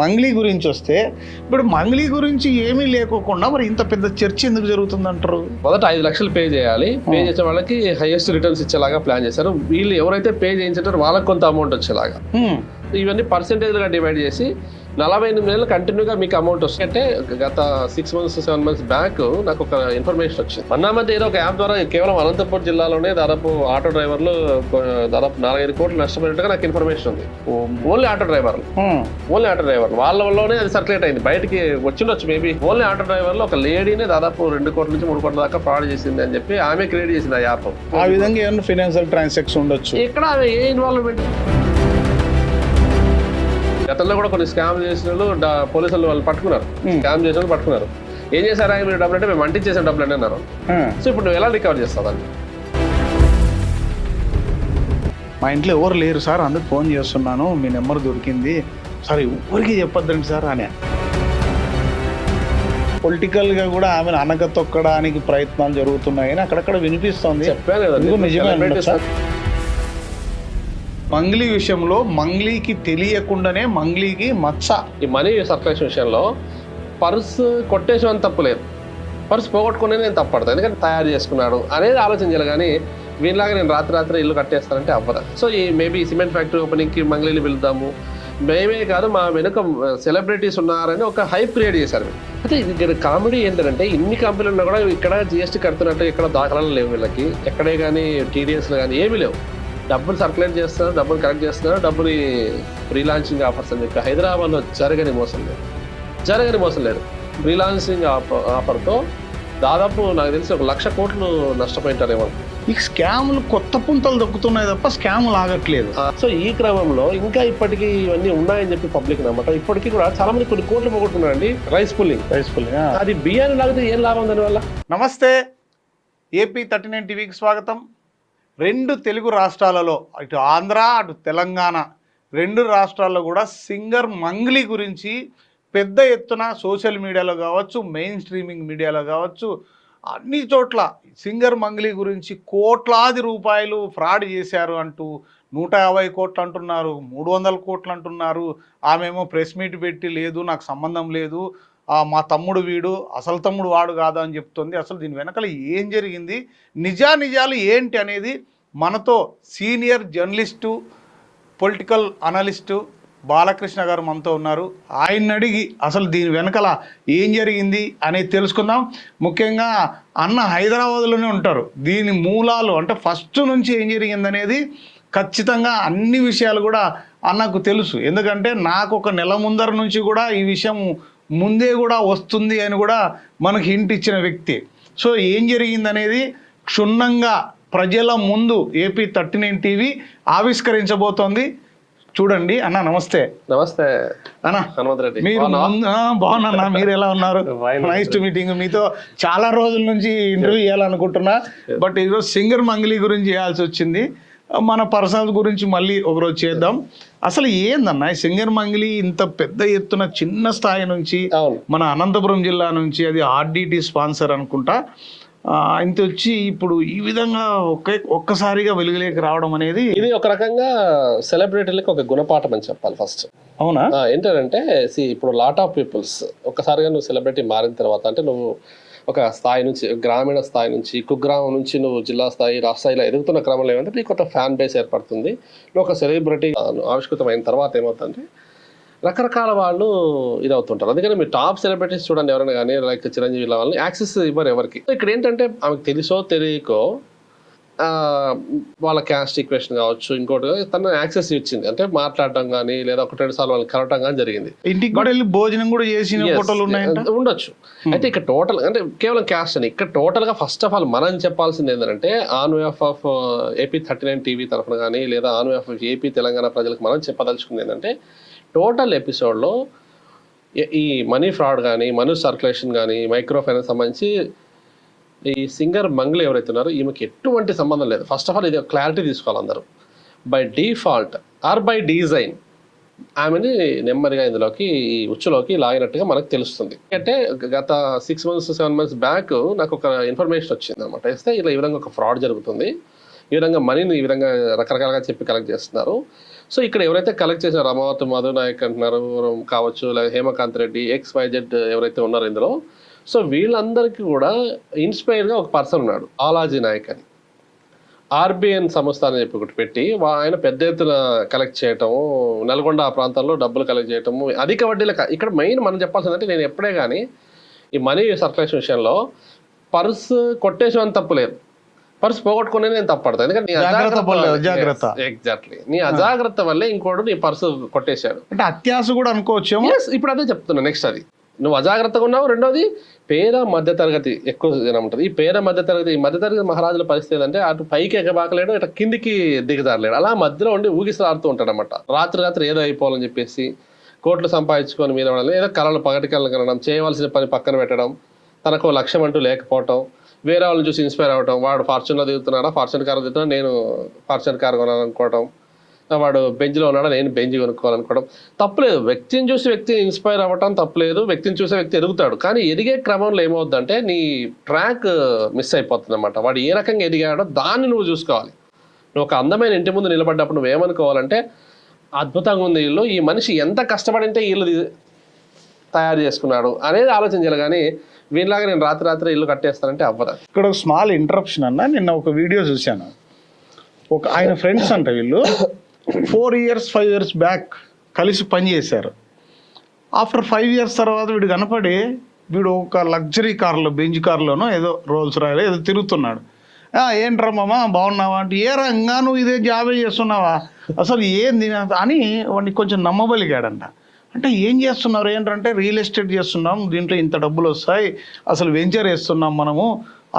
మంగ్లీ గురించి వస్తే ఇప్పుడు మంగ్లీ గురించి ఏమీ లేకోకుండా మరి ఇంత పెద్ద చర్చ ఎందుకు జరుగుతుంది అంటారు? మొదట 5 లక్షలు పే చేయాలి. పే చేసే వాళ్ళకి హైయెస్ట్ రిటర్న్స్ ఇచ్చేలాగా ప్లాన్ చేశారు. వీళ్ళు ఎవరైతే పే చేయించారో వాళ్ళకి కొంత అమౌంట్ వచ్చేలాగా ఇవన్నీ పర్సెంటేజ్గా డివైడ్ చేసి 48 నెలలు కంటిన్యూగా మీకు అమౌంట్ వస్తుంది. అంటే గత 6 months 7 months బ్యాక్ నాకు ఒక ఇన్ఫర్మేషన్ వచ్చింది. మొన్న మధ్య ఏదో ఒక యాప్ ద్వారా కేవలం అనంతపురం జిల్లాలోనే దాదాపు ఆటో డ్రైవర్లు దాదాపు 4-5 కోట్లు నష్టపోయినట్టుగా నాకు ఇన్ఫర్మేషన్ ఉంది. ఓన్లీ ఆటో డ్రైవర్లు వాళ్ళ వల్లనే అది సర్క్యులేట్ అయింది. బయటికి వచ్చిండొచ్చు మేబీ. ఓన్లీ ఆటో డ్రైవర్లు ఒక లేడీనే దాదాపు 2 కోట్ల నుంచి 3 కోట్ల దాకా ఫ్రాడ్ చేసింది అని చెప్పి ఆమె క్రియేట్ చేసింది ఆ యాప్. ఆ విధంగా ఏమైనా ఫైనాన్షియల్ ట్రాన్సాక్షన్ ఉండొచ్చు. ఇక్కడ ఆమె ఏ ఇన్వాల్వ్మెంట్? గతంలో కూడా కొన్ని స్కామ్ చేసిన వాళ్ళు పోలీసులు వాళ్ళు పట్టుకున్నారు. స్కామ్ చేసిన వాళ్ళు పట్టుకున్నారు. ఏం చేశారా మీరు డబ్బులు అంటే మేము అంటించేసాం డబ్బులు అని అన్నారు. సో ఇప్పుడు నువ్వు ఎలా రికవర్ చేస్తావు దాన్ని? మా ఇంట్లో ఎవరు లేరు సార్, అందుకు ఫోన్ చేస్తున్నాను, మీ నెంబర్ దొరికింది సార్, ఎవరికి చెప్పొద్దండి సార్ అని. పొలిటికల్గా కూడా ఆమెను అనక తొక్కడానికి ప్రయత్నాలు జరుగుతున్నాయని అక్కడక్కడ వినిపిస్తోంది. చెప్పాను కదా నిజమే. మంగ్లీ విషయంలో మంగ్లీకి తెలియకుండానే మంగ్లీకి మచ్చ. ఈ మనీ సర్క్యులేషన్ విషయంలో పర్సు కొట్టేసిన తప్పు లేదు, పర్సు పోగొట్టుకునే నేను తప్పడతాను. ఎందుకంటే తయారు చేసుకున్నాడు అనేది ఆలోచన చేయాలి. కానీ వీళ్ళలాగా నేను రాత్రి ఇల్లు కట్టేస్తానంటే అవ్వదు. సో ఈ మేబీ సిమెంట్ ఫ్యాక్టరీ ఓపెనింగ్కి మంగ్లీని వెళ్తాము, మేమే కాదు మా వెనుక సెలబ్రిటీస్ ఉన్నారని ఒక హైప్ క్రియేట్ చేశారు. అయితే ఇక్కడ కామెడీ ఏంటంటే ఇన్ని కంపెనీలు ఉన్నా కూడా ఇక్కడ జిఎస్టీ కడుతున్నట్టు ఇక్కడ దాఖలాలు లేవు వీళ్ళకి. ఎక్కడే కానీ టీడీఎస్లు కానీ ఏమీ లేవు. డబ్బులు సర్క్యులేట్ చేస్తున్నారు, డబ్బులు కలెక్ట్ చేస్తున్నారు, డబ్బులు ఫ్రీలాన్సింగ్ ఆఫర్స్ అని చెప్పి హైదరాబాద్లో జరగని మోసం లేదు. ఫ్రీలాన్సింగ్ ఆఫర్తో దాదాపు నాకు తెలిసి 1 లక్ష కోట్లు నష్టపోయింటారేమో. ఈ స్కాములు కొత్త పుంతలు దొక్కుతున్నాయి తప్ప స్కాములు ఆగట్లేదు. సో ఈ క్రమంలో ఇంకా ఇప్పటికీ ఇవన్నీ ఉన్నాయని చెప్పి పబ్లిక్ నమ్మటం. ఇప్పటికీ కూడా చాలా మంది కొన్ని కోట్లు పోగొట్టున్నారండి. రైస్ పుల్లింగ్ అది బియ్యాన్ని లాగితే ఏం లాభం దానివల్ల? నమస్తే, ఏపీ 39 టీవీకి స్వాగతం. 2 తెలుగు రాష్ట్రాలలో, ఇటు ఆంధ్ర అటు తెలంగాణ 2 రాష్ట్రాల్లో కూడా సింగర్ మంగ్లీ గురించి పెద్ద ఎత్తున సోషల్ మీడియాలో కావచ్చు, మెయిన్ స్ట్రీమింగ్ మీడియాలో కావచ్చు, అన్ని చోట్ల సింగర్ మంగ్లీ గురించి కోట్లాది రూపాయలు ఫ్రాడ్ చేశారు అంటూ 150 కోట్లు అంటున్నారు, 300 కోట్లు అంటున్నారు. ఆమెమో ప్రెస్ మీట్ పెట్టి లేదు నాకు సంబంధం లేదు, మా తమ్ముడు వీడు, అసలు తమ్ముడు వాడు కాదు అని చెప్తుంది. అసలు దీని వెనకాల ఏం జరిగింది, నిజాలు ఏంటి అనేది మనతో senior journalist, political analyst Balakrishna గారు మనతో ఉన్నారు. ఆయన అడిగి అసలు దీని వెనకాల ఏం జరిగింది అనేది తెలుసుకుందాం. ముఖ్యంగా అన్న హైదరాబాద్లోనే ఉంటారు. దీని మూలాలు అంటే ఫస్ట్ నుంచి ఏం జరిగింది అనేది ఖచ్చితంగా అన్ని విషయాలు కూడా అన్నకు తెలుసు. ఎందుకంటే నాకు 1 నెల ముందర నుంచి కూడా ఈ విషయం ముందే కూడా వస్తుంది అని కూడా మనకు హింట్ ఇచ్చిన వ్యక్తి. సో ఏం జరిగిందనేది క్షుణ్ణంగా ప్రజల ముందు ఏపీ 39 టీవీ ఆవిష్కరించబోతోంది. చూడండి. అన్న నమస్తే. నమస్తే అన్న. హనుమంతరెడ్డి. మీరు బాగున్నా, మీరు ఎలా ఉన్నారు? Nice to meeting. మీతో చాలా రోజుల నుంచి ఇంటర్వ్యూ చేయాలనుకుంటున్నా, బట్ ఈరోజు సింగర్ మంగ్లీ గురించి చేయాల్సి వచ్చింది. మన పర్సనల్ గురించి మళ్ళీ ఒకరోజు చేద్దాం. అసలు ఏందన్న సింగర్ మంగ్లీ ఇంత పెద్ద ఎత్తున చిన్న స్థాయి నుంచి మన అనంతపురం జిల్లా నుంచి, అది ఆర్డిటి స్పాన్సర్ అనుకుంటా, ఇంత వచ్చి ఇప్పుడు ఈ విధంగా ఒక్కసారిగా వెలుగులోకి రావడం అనేది ఇది ఒక రకంగా సెలబ్రిటీలకు ఒక గుణపాఠం అని చెప్పాలి. ఫస్ట్ అవునా ఏంటంటే ఇప్పుడు లాట్ ఆఫ్ పీపుల్స్ ఒక్కసారిగా నువ్వు సెలబ్రిటీ మారిన తర్వాత, అంటే నువ్వు ఒక స్థాయి నుంచి, గ్రామీణ స్థాయి నుంచి, కుగ్రామం నుంచి నువ్వు జిల్లా స్థాయి, రాష్ట్ర స్థాయిలో ఎదుగుతున్న క్రమంలో ఏమంటే నీకు ఒక ఫ్యాన్ బేస్ ఏర్పడుతుంది. నువ్వు ఒక సెలబ్రిటీ ఆవిష్కృతమైన తర్వాత ఏమవుతుందంటే రకరకాల వాళ్ళు ఇదవుతుంటారు. అందుకని మీరు టాప్ సెలబ్రిటీస్ చూడండి, ఎవరైనా కానీ లైక్ చిరంజీవి వాళ్ళని యాక్సెస్ ఇవ్వరు ఎవరికి. ఇక్కడ ఏంటంటే ఆమెకు తెలుసో తెలియకో వాళ్ళ క్యాస్ట్ ఈక్వేషన్ కావచ్చు, ఇంకోటి తను యాక్సెస్ ఇచ్చింది. అంటే మాట్లాడటం కానీ లేదా 1-2 సార్లు వాళ్ళని కలవటం కానీ జరిగింది. ఇంటికి కూడా వెళ్ళి భోజనం కూడా చేసిన ఫోటోలు ఉండొచ్చు. అయితే ఇక్కడ టోటల్ అంటే కేవలం క్యాస్ట్ అని ఇక్కడ టోటల్ గా ఫస్ట్ ఆఫ్ ఆల్ మనం చెప్పాల్సింది ఏంటంటే ఆన్ వేఫ్ ఆఫ్ ఏపీ 39 టీవీ తరఫున కానీ లేదా ఆన్ వేఫ్ ఆఫ్ ఏపీ తెలంగాణ ప్రజలకు మనం చెప్పదలుచుకుంది ఏంటంటే టోటల్ ఎపిసోడ్లో ఈ మనీ ఫ్రాడ్ కానీ, మనీ సర్క్యులేషన్ కానీ, మైక్రో ఫైనాన్స్ సంబంధించి ఈ సింగర్ మంగ్లీ ఎవరైతే ఉన్నారో ఈమెకి ఎటువంటి సంబంధం లేదు. ఫస్ట్ ఆఫ్ ఆల్ ఇది క్లారిటీ తీసుకోవాలి అందరూ. By default or by design ఆమెని నెమ్మదిగా ఇందులోకి ఈ ఉచ్చులోకి లాగినట్టుగా మనకు తెలుస్తుంది. అంటే గత 6 months 7 months బ్యాక్ నాకు ఒక ఇన్ఫర్మేషన్ వచ్చింది అనమాట. ఇస్తే ఇలా ఈ విధంగా ఒక ఫ్రాడ్ జరుగుతుంది, ఈ విధంగా మనీని ఈ విధంగా రకరకాలుగా చెప్పి కలెక్ట్ చేస్తున్నారు. సో ఇక్కడ ఎవరైతే కలెక్ట్ చేసిన రమావతి మధు నాయక్ అంటున్నారు కావచ్చు, లేదా హేమకాంత్ రెడ్డి, XYZ ఎవరైతే ఉన్నారో ఇందులో, సో వీళ్ళందరికీ కూడా ఇన్స్పైర్గా ఒక పర్సన్ ఉన్నాడు, ఆలాజీ నాయక్ అని. RBN సంస్థ అని చెప్పి ఒకటి పెట్టి ఆయన పెద్ద ఎత్తున కలెక్ట్ చేయటము, నల్గొండ ఆ ప్రాంతాల్లో డబ్బులు కలెక్ట్ చేయటము, అధిక వడ్డీలకు. ఇక్కడ మెయిన్ మనం చెప్పాల్సిందంటే, నేను ఎప్పుడే కానీ ఈ మనీ సర్క్యులేషన్ విషయంలో పర్సు కొట్టేసిన తప్పు లేదు, పర్సు పోగొట్టుకునే నేను తప్పడతాను. ఎందుకంటే ఎగ్జాక్ట్లీ నీ అజాగ్రత్త వల్లే ఇంకోటి నీ పర్సు కొట్టేశాడు అంటే అత్యాశ కూడా అనుకోవచ్చేమో. ఇప్పుడు అదే చెప్తున్నా. నెక్స్ట్ అది నువ్వు అజాగ్రత్తగా ఉన్నావు. రెండోది పేద మధ్యతరగతి ఎక్కువ జనం ఉంటుంది. ఈ పేద మధ్యతరగతి మహారాజుల పరిస్థితి ఏంటంటే అటు పైకి ఎగబాకలేడు, ఇటు కిందికి దిగజారలేడు, అలా మధ్యలో ఉండి ఊగిసలాడుతూ ఉంటాడు అనమాట. రాత్రి ఏదో అయిపోవాలని చెప్పేసి కోట్లు సంపాదించుకొని మీద ఏదో కళలు పగటి కళలు కనడం, చేయవలసిన పని పక్కన పెట్టడం, తనకు లక్ష్యం అంటూ లేకపోవటం, వేరే వాళ్ళని చూసి ఇన్స్పైర్ అవ్వటం. వాడు ఫార్చ్యూన్లో దిగుతున్నాడా, ఫార్చ్యూన్ కార్ దిగుతున్నా, నేను ఫార్చ్యూన్ కార్ కొనాలనుకోవటం, వాడు బెంచ్లో ఉన్నాడా, నేను బెంచ్ కొనుక్కోవాలనుకోవడం తప్పులేదు. వ్యక్తిని చూసి వ్యక్తి ఇన్స్పైర్ అవ్వటం తప్పులేదు, వ్యక్తిని చూసే వ్యక్తి ఎదుగుతాడు. కానీ ఎదిగే క్రమంలో ఏమవుద్దంటే నీ ట్రాక్ మిస్ అయిపోతుంది అనమాట. వాడు ఏ రకంగా ఎదిగాడో దాన్ని నువ్వు చూసుకోవాలి. నువ్వు ఒక అందమైన ఇంటి ముందు నిలబడ్డప్పుడు నువ్వేమనుకోవాలంటే, అద్భుతంగా ఉంది ఇల్లు, ఈ మనిషి ఎంత కష్టపడింటే ఇల్లు తయారు చేసుకున్నాడు అనేది ఆలోచించాలి. కానీ వీళ్ళలాగా నేను రాత్రి ఇల్లు కట్టేస్తానంటే అవ్వదు. ఇక్కడ ఒక స్మాల్ ఇంటరప్షన్ అన్న, నిన్న ఒక వీడియో చూశాను. ఒక ఆయన ఫ్రెండ్స్ అంట, వీళ్ళు 4 years 5 years బ్యాక్ కలిసి పని చేశారు. ఆఫ్టర్ 5 years తర్వాత వీడు కనపడి, వీడు ఒక లగ్జరీ కార్లో, బెంజ్ కార్లోనో ఏదో రోల్స్ రాయలో ఏదో తిరుగుతున్నాడు. ఏంట్రా మామ బాగున్నావా అంటే, ఏ రంగా నువ్వు ఇదే జాబే చేస్తున్నావా, అసలు ఏంది అని వాడిని కొంచెం నమ్మబలిగాడంట. అంటే ఏం చేస్తున్నారు ఏంటంటే, రియల్ ఎస్టేట్ చేస్తున్నాం, దీంట్లో ఇంత డబ్బులు వస్తాయి, అసలు వెంచర్ వేస్తున్నాం మనము,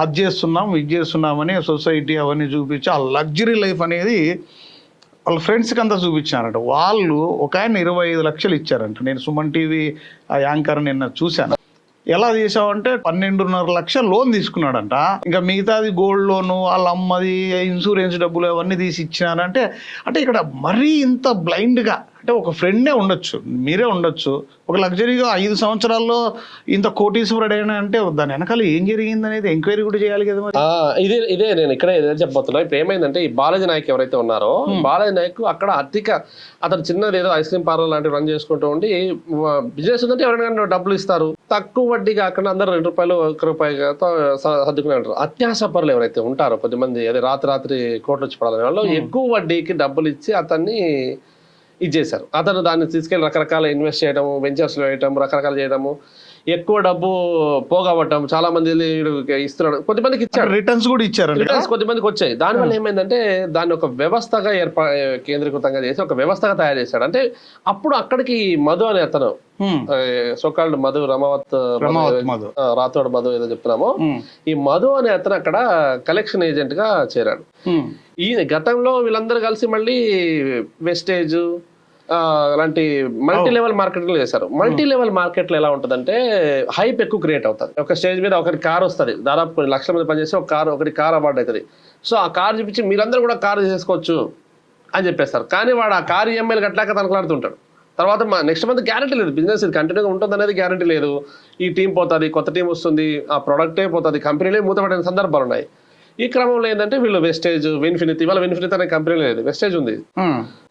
అది చేస్తున్నాం ఇది చేస్తున్నామని సొసైటీ అవన్నీ చూపించి ఆ లగ్జరీ లైఫ్ అనేది వాళ్ళ ఫ్రెండ్స్కి అంతా చూపించారంట. వాళ్ళు ఒక ఆయన 25 లక్షలు ఇచ్చారంట. నేను సుమన్ టీవీ ఆ యాంకర్ నిన్న చూశాను. ఎలా చేసావంటే 12.5 లక్షలు లోన్ తీసుకున్నాడంట. ఇంకా మిగతాది గోల్డ్ లోను, వాళ్ళ అమ్మది ఇన్సూరెన్స్ డబ్బులు అవన్నీ తీసి ఇచ్చినారంటే, అంటే ఇక్కడ మరీ ఇంత బ్లైండ్గా, అంటే ఒక ఫ్రెండే ఉండొచ్చు, మీరే ఉండొచ్చు, ఒక లగ్జరీగా 5 సంవత్సరాల్లో ఇంత కోటీశ్వరుడు అయినా అంటే దాని వెనకాల ఏం జరిగింది అనేది ఎంక్వైరీ కూడా చేయాలి కదా మరి. ఇదే నేను ఇక్కడ చెప్పబోతున్నా. ఇప్పుడు ఏమైందంటే, ఈ బాలాజీ నాయక్ ఎవరైతే ఉన్నారో, బాలాజీ నాయక్ అక్కడ అతను చిన్నది ఏదో ఐస్ క్రీమ్ పార్లర్ లాంటివి రన్ చేసుకుంటూ ఉండి, బిజినెస్ ఉందంటే ఎవరైనా డబ్బులు ఇస్తారు, తక్కువ వడ్డీ కాకుండా అందరూ ₹2 ₹1 సర్దుకునే ఉంటారు. అత్యాశ పరులు ఎవరైతే ఉంటారో కొద్దిమంది, అదే రాత్రి కోట్లు వచ్చి పడాలని వాళ్ళు ఎక్కువ వడ్డీకి డబ్బులు ఇచ్చి అతన్ని ఇచ్చేశారు. అతను దాన్ని తీసుకెళ్ళి రకరకాల ఇన్వెస్ట్ చేయడము, వెంచర్స్లో వేయటం, రకరకాలు చేయడము, ఎక్కువ డబ్బు పోగొట్టడం, చాలా మంది ఇస్తున్నాడు, కొద్దిమందికి ఇచ్చాడు, రిటర్న్స్ కూడా ఇచ్చారు, రిటర్న్స్ కొద్దిమందికి వచ్చాయి. దానివల్ల ఏమైందంటే, దాన్ని ఒక వ్యవస్థగా కేంద్రీకృతంగా చేసి ఒక వ్యవస్థగా తయారు చేశాడు. అంటే అప్పుడు అక్కడికి మధు అనే అతను, సోకాల్డ్ మధు, రాథోడ్ మధు ఏదో చెప్తున్నామో, ఈ మధు అనే అతను అక్కడ కలెక్షన్ ఏజెంట్ గా చేరాడు. ఈ గతంలో వీళ్ళందరూ కలిసి మళ్ళీ వెస్టేజ్ అలాంటి మల్టీ లెవెల్ మార్కెట్లు చేశారు. మల్టీ లెవెల్ మార్కెట్లో ఎలా ఉంటుందంటే, హైప్ ఎక్కువ క్రియేట్ అవుతుంది. ఒక స్టేజ్ మీద ఒకరి కార్ వస్తుంది, దాదాపు కొన్ని లక్షల మంది పనిచేసి ఒకటి కార్ అవార్డు అవుతుంది. సో ఆ కార్ చూపించి మీరందరూ కూడా కార్ చేసుకోవచ్చు అని చెప్పేస్తారు. కానీ వాడు ఆ కార్ EMIలు కట్టలేక తనకలాడుతుంటాడు. తర్వాత నెక్స్ట్ మంత్ గ్యారంటీ లేదు, బిజినెస్ ఇది కంటిన్యూగా ఉంటుంది అనేది గ్యారంటీ లేదు. ఈ టీం పోతుంది, కొత్త టీం వస్తుంది, ఆ ప్రొడక్టే పోతుంది, కంపెనీలే మూతపడిన సందర్భాలు ఉన్నాయి. ఈ క్రమంలో ఏంటంటే, వీళ్ళు వెస్టేజ్, విన్ఫినిటీ అనే కంపెనీ లేదు, వెస్టేజ్ ఉంది.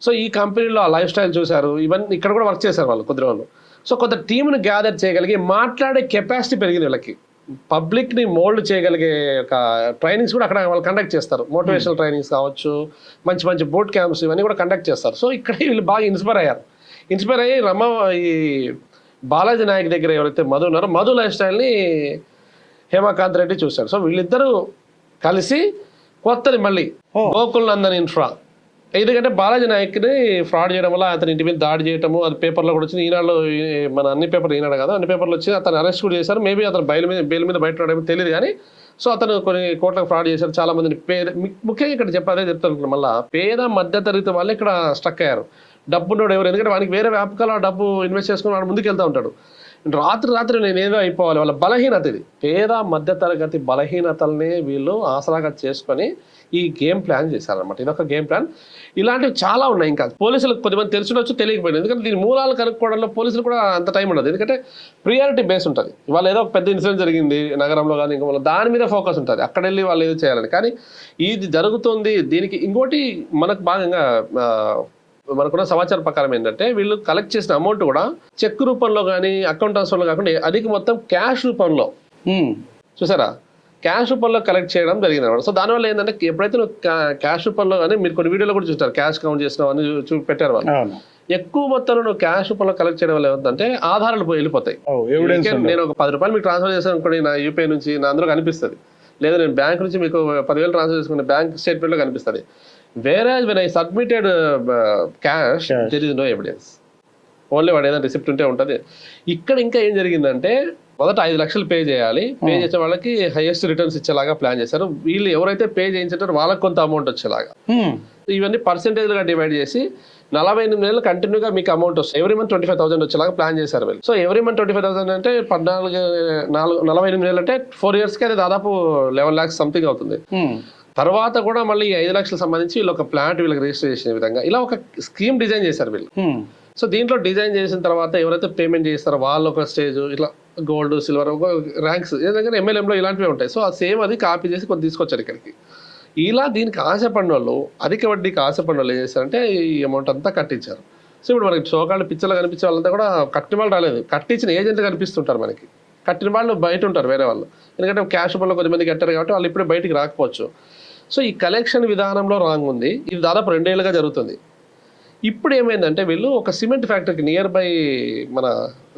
సో ఈ కంపెనీలో ఆ లైఫ్ స్టైల్ చూశారు, ఇవన్నీ ఇక్కడ కూడా వర్క్ చేశారు వాళ్ళు కొద్ది రోజులు. సో కొంత టీంని గ్యాదర్ చేయగలిగి మాట్లాడే కెపాసిటీ పెరిగింది వీళ్ళకి. పబ్లిక్ని మోల్డ్ చేయగలిగే ఒక ట్రైనింగ్స్ కూడా అక్కడ వాళ్ళు కండక్ట్ చేస్తారు. మోటివేషనల్ ట్రైనింగ్స్ కావచ్చు, మంచి మంచి బూట్ క్యాంప్స్ ఇవన్నీ కూడా కండక్ట్ చేస్తారు. సో ఇక్కడ వీళ్ళు బాగా ఇన్స్పైర్ అయ్యి ఈ బాలాజీ నాయక్ దగ్గర ఎవరైతే మధు ఉన్నారో, మధు లైఫ్ స్టైల్ని హేమకాంత్ రెడ్డి చూశారు. సో వీళ్ళిద్దరూ కలిసి కొత్తది మళ్ళీ గోకుల్ నందన్ ఇన్ఫ్రా, ఎందుకంటే బాలాజీ నాయక్ని ఫ్రాడ్ చేయడం వల్ల అతని ఇంటి మీద దాడి చేయడము, అది పేపర్లో కూడా వచ్చింది. ఈనాడులో, మన అన్ని పేపర్లు ఈనాడు కదా, అన్ని పేపర్లు వచ్చి అతను అరెస్ట్ కూడా చేశారు. మేబీ అతను బెయిల్ మీద బయట రావడం తెలియదు, కానీ సో అతను కొన్ని కోట్లకు ఫ్రాడ్ చేశారు. చాలా మందిని ముఖ్యంగా ఇక్కడ అదే చెప్తాను, మళ్ళీ పేద మధ్యతరగతి వాళ్ళు ఇక్కడ స్టక్ అయ్యారు. డబ్బున్నోడు ఎవరు, ఎందుకంటే వానికి వేరే వ్యాపకాలు డబ్బు ఇన్వెస్ట్ చేసుకుని వాడు ముందుకు వెళ్తూ ఉంటాడు. రాత్రి నేను ఏదో అయిపోవాలి, వాళ్ళ బలహీనత ఇది. పేద మధ్యతరగతి బలహీనతల్ని వీళ్ళు ఆసరాగా చేసుకొని ఈ గేమ్ ప్లాన్ చేశారనమాట. ఇదొక గేమ్ ప్లాన్. ఇలాంటివి చాలా ఉన్నాయి. ఇంకా పోలీసులకు కొద్దిమంది తెలిసినొచ్చు, తెలియకపోయింది. ఎందుకంటే దీని మూలాలు కనుక్కోవడంలో పోలీసులు కూడా అంత టైం ఉండదు, ఎందుకంటే ప్రియారిటీ బేస్ ఉంటుంది. వాళ్ళు ఏదో పెద్ద ఇన్సిడెంట్ జరిగింది నగరంలో కానీ ఇంకా దాని మీద ఫోకస్ ఉంటుంది, అక్కడ వెళ్ళి వాళ్ళు ఏదో చేయాలని. కానీ ఇది జరుగుతుంది, దీనికి ఇంకోటి మనకు భాగంగా మనకున్న సమాచారం ప్రకారం ఏంటంటే వీళ్ళు కలెక్ట్ చేసిన అమౌంట్ కూడా చెక్ రూపంలో కానీ అకౌంట్ ట్రాన్స్ఫర్లో కాకుండా అది మొత్తం క్యాష్ రూపంలో చూసారా, క్యాష్ రూపంలో కలెక్ట్ చేయడం జరిగింది అనమాట. సో దానివల్ల ఏంటంటే ఎప్పుడైతే నువ్వు క్యాష్ రూపంలో కానీ మీరు కొన్ని వీడియోలో కూడా చూస్తారు క్యాష్ కౌంట్ చేసినావు అని పెట్టారు వాళ్ళు. ఎక్కువ మొత్తంలో నువ్వు క్యాష్ రూపంలో కలెక్ట్ చేయడం వల్ల ఏమంటే ఆధారాలు వెళ్ళిపోతాయి. నేను ఒక 10 రూపాయలు మీకు ట్రాన్స్ఫర్ చేశాను అనుకోండి నా యూపీఐ నుంచి, నా అందులో కనిపిస్తుంది. లేదా నేను బ్యాంక్ నుంచి మీకు 10,000 ట్రాన్స్ఫర్ చేసుకున్న బ్యాంక్ స్టేట్మెంట్లో కనిపిస్తుంది. వేరే when I submitted cash there is no evidence, only వాడు ఏదైనా రిసిప్ట్ ఉంటే ఉంటుంది. ఇక్కడ ఇంకా ఏం జరిగిందంటే మొదట 5 లక్షలు పే చేయాలి, పే చేసే వాళ్ళకి హైయెస్ట్ రిటర్న్స్ ఇచ్చేలాగా ప్లాన్ చేశారు. వీళ్ళు ఎవరైతే పే చేయించారో వాళ్ళకి కొంత అమౌంట్ వచ్చేలాగా ఇవన్నీ పర్సెంటేజ్గా డివైడ్ చేసి 48 నెలలు కంటిన్యూగా మీకు అమౌంట్ వస్తుంది. ఎవ్రీ మంత్ 25,000 వచ్చేలాగా ప్లాన్ చేశారు వీళ్ళు. సో ఎవ్రీ మంత్ 25,000 అంటే 48 నెలలు అంటే 4 yearsకి అది దాదాపు 11 lakhs సంథింగ్ అవుతుంది. తర్వాత కూడా మళ్ళీ 5 లక్షలకు సంబంధించి వీళ్ళు ఒక ప్లాంట్ వీళ్ళకి రిజిస్టర్ చేసిన విధంగా ఇలా ఒక స్కీమ్ డిజైన్ చేశారు వీళ్ళు. సో దీంట్లో డిజైన్ చేసిన తర్వాత ఎవరైతే పేమెంట్ చేస్తారో వాళ్ళు ఒక స్టేజ్ ఇట్లా గోల్డ్ సిల్వర్ ర్యాంక్స్ ఏదైనా MLMలో ఇలాంటివి ఉంటాయి. సో ఆ సేమ్ అది కాపీ చేసి కొంత తీసుకొచ్చారు ఇక్కడికి. ఇలా దీనికి ఆశపడిన వాళ్ళు, అధిక వడ్డీకి ఆశపడిన వాళ్ళు ఏం చేస్తారంటే ఈ అమౌంట్ అంతా కట్టించారు. సో ఇప్పుడు మనకి చోకాళ్ళు పిచ్చర్లు కనిపించే వాళ్ళంతా కూడా కట్టిన వాళ్ళు రాలేదు, కట్టించిన ఏజెంట్లు కనిపిస్తుంటారు మనకి. కట్టిన వాళ్ళు బయట ఉంటారు వేరే వాళ్ళు, ఎందుకంటే క్యాష్ రూపంలో కొద్దిమంది కట్టారు కాబట్టి వాళ్ళు ఇప్పుడే బయటికి రాకపోవచ్చు. సో ఈ కలెక్షన్ విధానంలో రాంగ్ ఉంది. ఇది దాదాపు 2 ఏళ్ళుగా జరుగుతుంది. ఇప్పుడు ఏమైందంటే వీళ్ళు ఒక సిమెంట్ ఫ్యాక్టరీకి నియర్ బై మన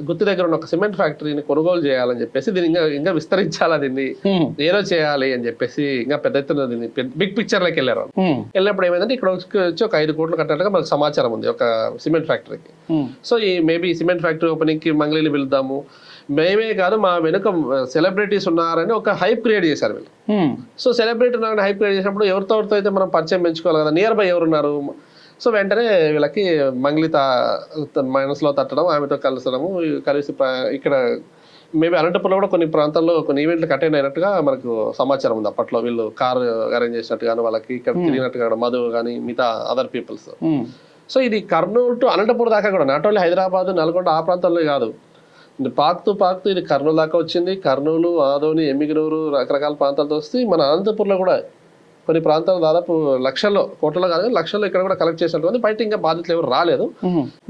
గుత్తి దగ్గర ఉన్న ఒక సిమెంట్ ఫ్యాక్టరీని కొనుగోలు చేయాలని చెప్పేసి దీన్ని ఇంకా విస్తరించాలా, దీన్ని ఏదో చేయాలి అని చెప్పేసి ఇంకా పెద్ద ఎత్తున దీన్ని బిగ్ పిక్చర్లోకి వెళ్ళారు. వెళ్ళినప్పుడు ఏమైందంటే ఇక్కడ వచ్చి ఒక 5 కోట్లు కట్టినట్టుగా మనకు సమాచారం ఉంది ఒక సిమెంట్ ఫ్యాక్టరీకి. సో ఈ మేబీ సిమెంట్ ఫ్యాక్టరీ ఓపెనింగ్కి మంగళీని వెళ్దాము, మేమే కాదు మా వెనుక సెలబ్రిటీస్ ఉన్నారని ఒక హైప్ క్రియేట్ చేశారు వీళ్ళు. సో సెలబ్రిటీ ఉన్నారని హైప్ క్రియేట్ చేసినప్పుడు ఎవరితో అయితే మనం పరిచయం పెంచుకోవాలి కదా, నియర్ బై ఎవరున్నారు. సో వెంటనే వీళ్ళకి మంగళి మనసులో తట్టడం, ఆమెతో కలిసడము, కలిసి ఇక్కడ మేబీ అనంతపురంలో కూడా కొన్ని ప్రాంతాల్లో కొన్ని ఈవెంట్లు అటెండ్ అయినట్టుగా మనకు సమాచారం ఉంది. అప్పట్లో వీళ్ళు కార్ అరేంజ్ చేసినట్టుగాను వాళ్ళకి ఇక్కడ తిరిగినట్టుగా మధు కానీ మిగతా అదర్ పీపుల్స్. సో ఇది కర్నూలు టు అనంతపురం దాకా కూడా, నాట్ ఓన్లీ హైదరాబాద్ నల్గొండ ఆ ప్రాంతాల్లో కాదు, పాకుతూ ఇది కర్నూలు దాకా వచ్చింది. కర్నూలు, ఆదోని, ఎమ్మిగనూరు రకరకాల ప్రాంతాలతో వస్తే మన అనంతపురంలో కూడా కొన్ని ప్రాంతాలు దాదాపు లక్షల్లో, కోట్లలో కాదు లక్షల్లో ఇక్కడ కూడా కలెక్ట్ చేసినట్టు. బయట ఇంకా బాధితులు ఎవరు రాలేదు.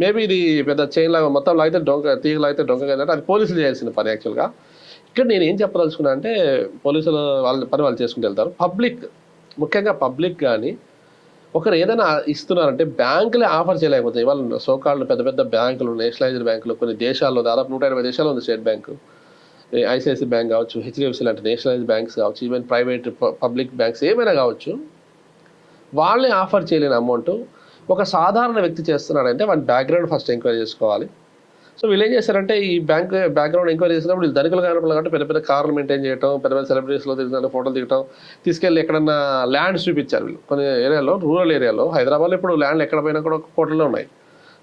మేబీ ఇది పెద్ద చైన్ లాగా మొత్తం అయితే తీగలు అయితే డొంక ఏంటంటే అది పోలీసులు చేయాల్సిన పని. యాక్చువల్గా ఇక్కడ నేను ఏం చెప్పదలుచుకున్నా అంటే పోలీసులు వాళ్ళ పని వాళ్ళు చేసుకుంటూ వెళ్తారు. పబ్లిక్, ముఖ్యంగా పబ్లిక్ కానీ ఒకరు ఏదైనా ఇస్తున్నారంటే బ్యాంకులే ఆఫర్ చేయలేకపోతాయి. వాళ్ళు సోకాళ్ళు పెద్ద పెద్ద బ్యాంకులు, నేషనలైజ్డ్ బ్యాంకులు కొన్ని దేశాల్లో దాదాపు 120 దేశాల్లో ఉంది స్టేట్ బ్యాంకు, ఐసిఐసి బ్యాంక్ కావచ్చు, హెచ్డిఎఫ్సి లాంటి నేషనలైజ్డ్ బ్యాంక్స్ కావచ్చు, ఈవెన్ ప్రైవేట్ పబ్లిక్ బ్యాంక్స్ ఏమైనా కావచ్చు, వాళ్ళే ఆఫర్ చేయలేని అమౌంట్ ఒక సాధారణ వ్యక్తి చేస్తున్నాడంటే వాడి బ్యాక్గ్రౌండ్ ఫస్ట్ ఎంక్వైరీ చేసుకోవాలి. సో వీళ్ళు ఏం చేస్తారంటే ఈ బ్యాక్గ్రౌండ్ ఎంక్వైరీ చేసినప్పుడు వీళ్ళు ధనికులు కానప్పుడు కాబట్టి పెద్ద పెద్ద కార్లు మెయింటైన్ చేయడం, పెద్ద పెద్ద సెలబ్రిటీస్లో తిరుగుతాను ఫోటోలు దిగటం, తీసుకెళ్ళి ఎక్కడన్నా ల్యాండ్స్ చూపించారు వీళ్ళు. కొన్ని ఏరియాలో, రూరల్ ఏరియాలో, హైదరాబాద్లో ఇప్పుడు ల్యాండ్లు ఎక్కడ పోయినా కూడా కోట్లలో ఉన్నాయి.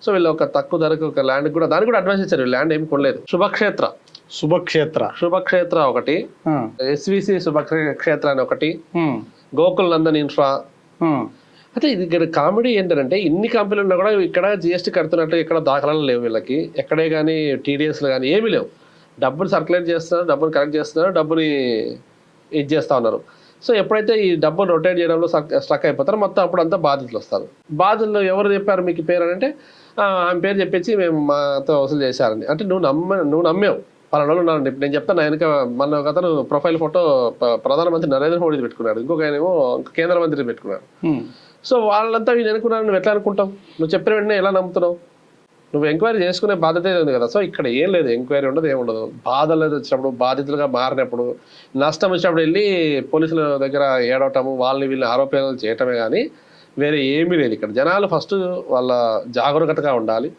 సో వీళ్ళు ఒక తక్కువ ధరకు ఒక ల్యాండ్ కూడా దానికి కూడా అడ్వాన్స్ ఇచ్చారు. ల్యాండ్ ఏమి కొనలేదు. శుభక్షేత్ర ఒకటి, ఎస్విసి శుభక్షేత్ర అని ఒకటి, గోకుల్ నందన్ ఇన్ఫ్రా. అయితే ఇది ఇక్కడ కామెడీ ఏంటంటే ఇన్ని కంపెనీలు ఉన్నా కూడా ఇక్కడ జిఎస్టీ కడుతున్నట్టు ఇక్కడ దాఖలాలు లేవు వీళ్ళకి. ఎక్కడే కానీ టీడీఎస్లు కానీ ఏమీ లేవు. డబ్బులు సర్క్యులేట్ చేస్తున్నారు, డబ్బులు కలెక్ట్ చేస్తున్నారు, డబ్బుని ఇది చేస్తూ ఉన్నారు. సో ఎప్పుడైతే ఈ డబ్బులు రొటేట్ చేయడంలో స్ట్రక్ అయిపోతారో మొత్తం అప్పుడు అంతా బాధితులు వస్తారు. బాధితులు ఎవరు చెప్పారు మీకు పేరు అని అంటే ఆమె పేరు చెప్పేసి మేము మాతో వసూలు చేశారని. అంటే నువ్వు నమ్మేవు పలానా ఉన్నాను. నేను చెప్తాను ఆయనక మన ఒక అతను ప్రొఫైల్ ఫోటో ప్రధానమంత్రి నరేంద్ర మోడీ పెట్టుకున్నాడు, ఇంకొక ఆయన ఏమో కేంద్ర మంత్రి పెట్టుకున్నాడు. సో వాళ్ళంతా వీళ్ళు అనుకున్నారు, నువ్వు ఎట్లా అనుకుంటావు? నువ్వు చెప్పిన వెంటనే ఎలా నమ్ముతున్నావు? నువ్వు ఎంక్వైరీ చేసుకునే బాధ్యత ఉంది కదా. సో ఇక్కడ ఏం లేదు, ఎంక్వైరీ ఉండదు, ఏముండదు. బాధలు వచ్చినప్పుడు, బాధితులుగా మారినప్పుడు, నష్టం వచ్చినప్పుడు వెళ్ళి పోలీసుల దగ్గర ఏడవటము, వాళ్ళని వీళ్ళని ఆరోపణలు చేయటమే కానీ వేరే ఏమీ లేదు. ఇక్కడ జనాలు ఫస్ట్ వాళ్ళ జాగరూకతగా ఉండాలి.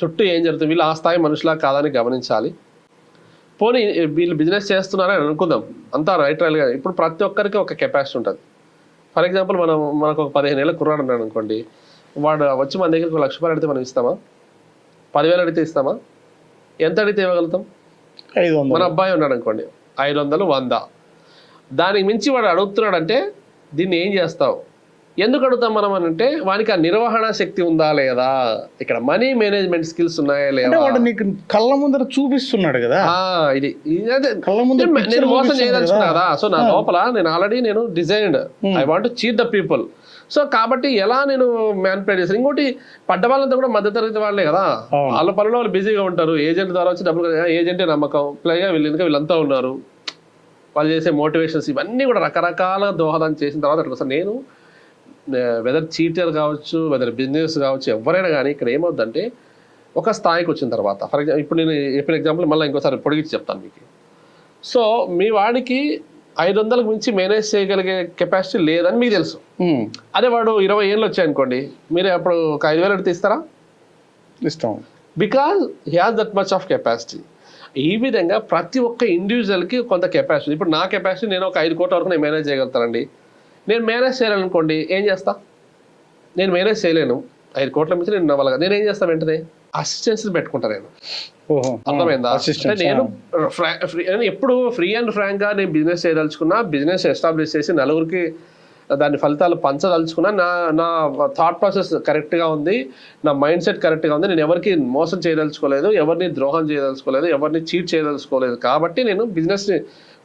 చుట్టూ ఏం జరుగుతుంది, వీళ్ళు ఆ స్థాయి మనుషులా కాదని గమనించాలి. పోనీ వీళ్ళు బిజినెస్ చేస్తున్నారని అనుకుందాం, అంతా రైట్గా. ఇప్పుడు ప్రతి ఒక్కరికి ఒక కెపాసిటీ ఉంటుంది. ఫర్ ఎగ్జాంపుల్ మనకు ఒక 15 ఏళ్ళ కుర్రాడు ఉన్నాడు అనుకోండి, వాడు వచ్చి మన దగ్గరికి 1 లక్ష రూపాయలు అడిగితే మనం ఇస్తామా? 10,000 అడిగితే ఇస్తామా? ఎంత అడిగితే ఇవ్వగలుగుతాం? 500. మన అబ్బాయి ఉన్నాడు అనుకోండి, 500, 100, దానికి మించి వాడు అడుగుతున్నాడంటే దీన్ని ఏం చేస్తావు? ఎందుకు అడుగుతాం మనం అని అంటే వానికి ఆ నిర్వహణ శక్తి ఉందా లేదా, ఇక్కడ మనీ మేనేజ్మెంట్ స్కిల్స్ ఉన్నాయా లేదా, వాడు నీకు కళ్ళ ముందర చూపిస్తున్నాడు కదా. ఇది కళ్ళ ముందర నేను మోసం చేయదలుచుకున్నా కదా. సో నా లోపల నేను already designed, I want to cheat the people. So కాబట్టి ఎలా నేను మ్యానిపులేట్ చేశాను. ఇంకోటి పడ్డ వాళ్ళంతా కూడా మధ్యతరగతి వాళ్ళే కదా, వాళ్ళ పనులు వాళ్ళు బిజీగా ఉంటారు. ఏజెంట్ ద్వారా వచ్చి డబ్బులు, ఏజెంటే నమ్మకం, పైగా వీళ్ళంతా ఉన్నారు, వాళ్ళు చేసే మోటివేషన్స్ ఇవన్నీ కూడా రకరకాల దోహదం చేసిన తర్వాత అట్లా సార్ నేను వెదర్ చీటర్ కావచ్చు, వెదర్ బిజినెస్ కావచ్చు, ఎవరైనా కానీ ఇక్కడ ఏమవుద్దంటే ఒక స్థాయికి వచ్చిన తర్వాత, ఫర్ ఎగ్జాంపుల్ ఇప్పుడు నేను చెప్పిన ఎగ్జాంపుల్ మళ్ళీ ఇంకోసారి పొడిగించి చెప్తాను మీకు. సో మీ వాడికి 500కు మించి మేనేజ్ చేయగలిగే కెపాసిటీ లేదని మీకు తెలుసు. అదే వాడు 20 ఏళ్ళు వచ్చాయనుకోండి, మీరు అప్పుడు ఒక 5,000 అడిగితే ఇస్తారా? ఇస్తాం. Because he has that much of capacity. ఈ విధంగా ప్రతి ఒక్క ఇండివిజువల్కి కొంత కెపాసిటీ. ఇప్పుడు నా కెపాసిటీ నేను ఒక 5 కోట్ల వరకు నేను మేనేజ్ చేయగలుగుతానండి. నేను మేనేజ్ చేయాలని అనుకోండి, ఏం చేస్తా? నేను మేనేజ్ చేయలేను, 5 కోట్ల మించి నేను నవ్వగలను. నేను ఏం చేస్తాను, వెంటనే అసిస్టెన్స్ పెట్టుకుంటా నేను. అర్థమైందా? నేను ఎప్పుడు ఫ్రీ అండ్ ఫ్రాంక్ గా నేను బిజినెస్ చేయదలుచుకున్నా, బిజినెస్ ఎస్టాబ్లిష్ చేసి నలుగురికి దాని ఫలితాలు పంచదలుచుకున్నా, నా థాట్ ప్రాసెస్ కరెక్ట్గా ఉంది, నా మైండ్ సెట్ కరెక్ట్గా ఉంది, నేను ఎవరికి మోసం చేయదలుచుకోలేదు, ఎవరిని ద్రోహం చేయదలుచుకోలేదు, ఎవరిని చీట్ చేయదలుచుకోలేదు, కాబట్టి నేను బిజినెస్ని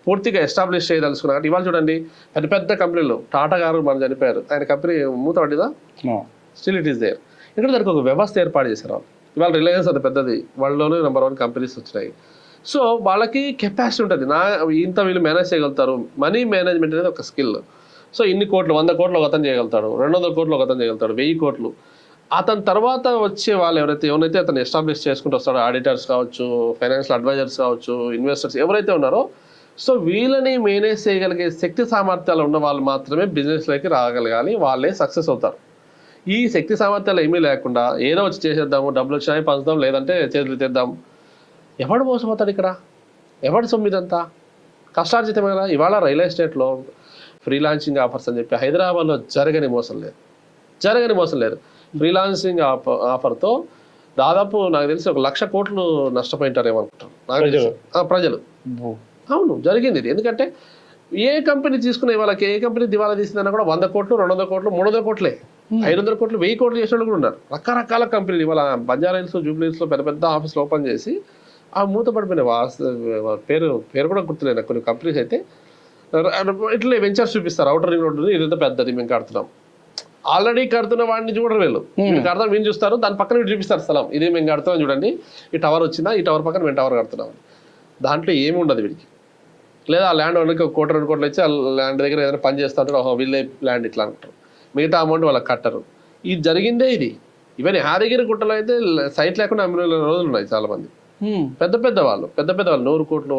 పూర్తిగా ఎస్టాబ్లిష్ చేయదలుచుకున్నా. కాబట్టి ఇవాళ చూడండి పెద్ద పెద్ద కంపెనీలు, టాటా గారు మనం చనిపోయారు, ఆయన కంపెనీ మూత పడ్డదా? Still it is there. ఇక్కడ దానికి ఒక వ్యవస్థ ఏర్పాటు చేశారు వాళ్ళు. ఇవాళ రిలయన్స్ అది పెద్దది, వరల్డ్లోనే నెంబర్ 1 కంపెనీస్ వచ్చినాయి. సో వాళ్ళకి కెపాసిటీ ఉంటుంది, ఇంత వీళ్ళు మేనేజ్ చేయగలుగుతారు. మనీ మేనేజ్మెంట్ అనేది ఒక స్కిల్. సో ఇన్ని కోట్లు, 100 కోట్లు ఒక అతను చేయగలుగుతాడు, 200 కోట్లు ఒక అతను చేయగలుగుతాడు, 1000 కోట్లు. అతని తర్వాత వచ్చే వాళ్ళు ఎవరైతే అతను ఎస్టాబ్లిష్ చేసుకుంటూ వస్తాడో, ఆడిటర్స్ కావచ్చు, ఫైనాన్షియల్ అడ్వైజర్స్ కావచ్చు, ఇన్వెస్టర్స్ ఎవరైతే ఉన్నారో, సో వీళ్ళని మేనేజ్ చేయగలిగే శక్తి సామర్థ్యాలు ఉన్న వాళ్ళు మాత్రమే బిజినెస్లోకి రాగలగాలి, వాళ్ళే సక్సెస్ అవుతారు. ఈ శక్తి సామర్థ్యాలు ఏమీ లేకుండా ఏదో వచ్చి చేసేద్దాము, డబ్బులు వచ్చినాయి పంచుదాం, లేదంటే చేతులు తెద్దాం, ఎవడు మోసపోతాడు ఇక్కడ? ఎవడు సొమ్మిదంతా కష్టార్జితం కదా. ఇవాళ రియల్ ఎస్టేట్లో ఫ్రీలాన్సింగ్ ఆఫర్స్ అని చెప్పి హైదరాబాద్లో జరగని మోసం లేదు. ఫ్రీలాన్సింగ్ ఆఫర్తో దాదాపు నాకు తెలిసి 1,00,000 కోట్లు నష్టపోయింటారేమో అనుకుంటాను నాకు తెలిసి ప్రజలు. అవును, జరిగింది ఇది. ఎందుకంటే ఏ కంపెనీ తీసుకునే వాళ్ళకి, ఏ కంపెనీ దివాలా తీసిందన్నా కూడా 100 కోట్లు, 200 కోట్లు, 300 కోట్లే, 500 కోట్లు, 1000 కోట్లు చేసిన వాళ్ళు కూడా ఉన్నారు. రకరకాల కంపెనీలు ఇవాళ బంజారా హిల్స్, జూబ్లీ హిల్స్లో పెద్ద పెద్ద ఆఫీసులు ఓపెన్ చేసి ఆ మూత పడిపోయిన పేరు కూడా గుర్తులేదు కొన్ని కంపెనీస్ అయితే. ఇట్లా వెంచర్స్ చూపిస్తారు, అవుటర్ రింగ్ రోడ్డు ఇదంతా పెద్దది మేము కడుతున్నాం. ఆల్రెడీ కడుతున్న వాడిని చూడరు వీళ్ళు, కడతాం వీళ్ళు చూస్తారు, దాని పక్కన వీళ్ళు చూపిస్తారు స్థలం, ఇది మేము కడుతున్నాం చూడండి, ఈ టవర్ వచ్చిందా, ఈ టవర్ పక్కన మేము టవర్ కడుతున్నాం. దాంట్లో ఏమి ఉండదు వీడికి. లేదా ఆ ల్యాండ్ వాళ్ళకి 1 కోటి 2 కోట్లు ఇచ్చి ఆ ల్యాండ్ దగ్గర ఏదైనా పని చేస్తూ ఉంటారు, వీళ్ళే ల్యాండ్ ఇట్లా అంటారు, మిగతా అమౌంట్ వాళ్ళకి కట్టరు. ఇది జరిగిందే ఇది. ఈవెన్ యాదగిరి గుట్టలో అయితే సైట్ లేకుండా అమ్మిన రోజులు ఉన్నాయి చాలా మంది. పెద్ద పెద్ద వాళ్ళు 100 కోట్లు.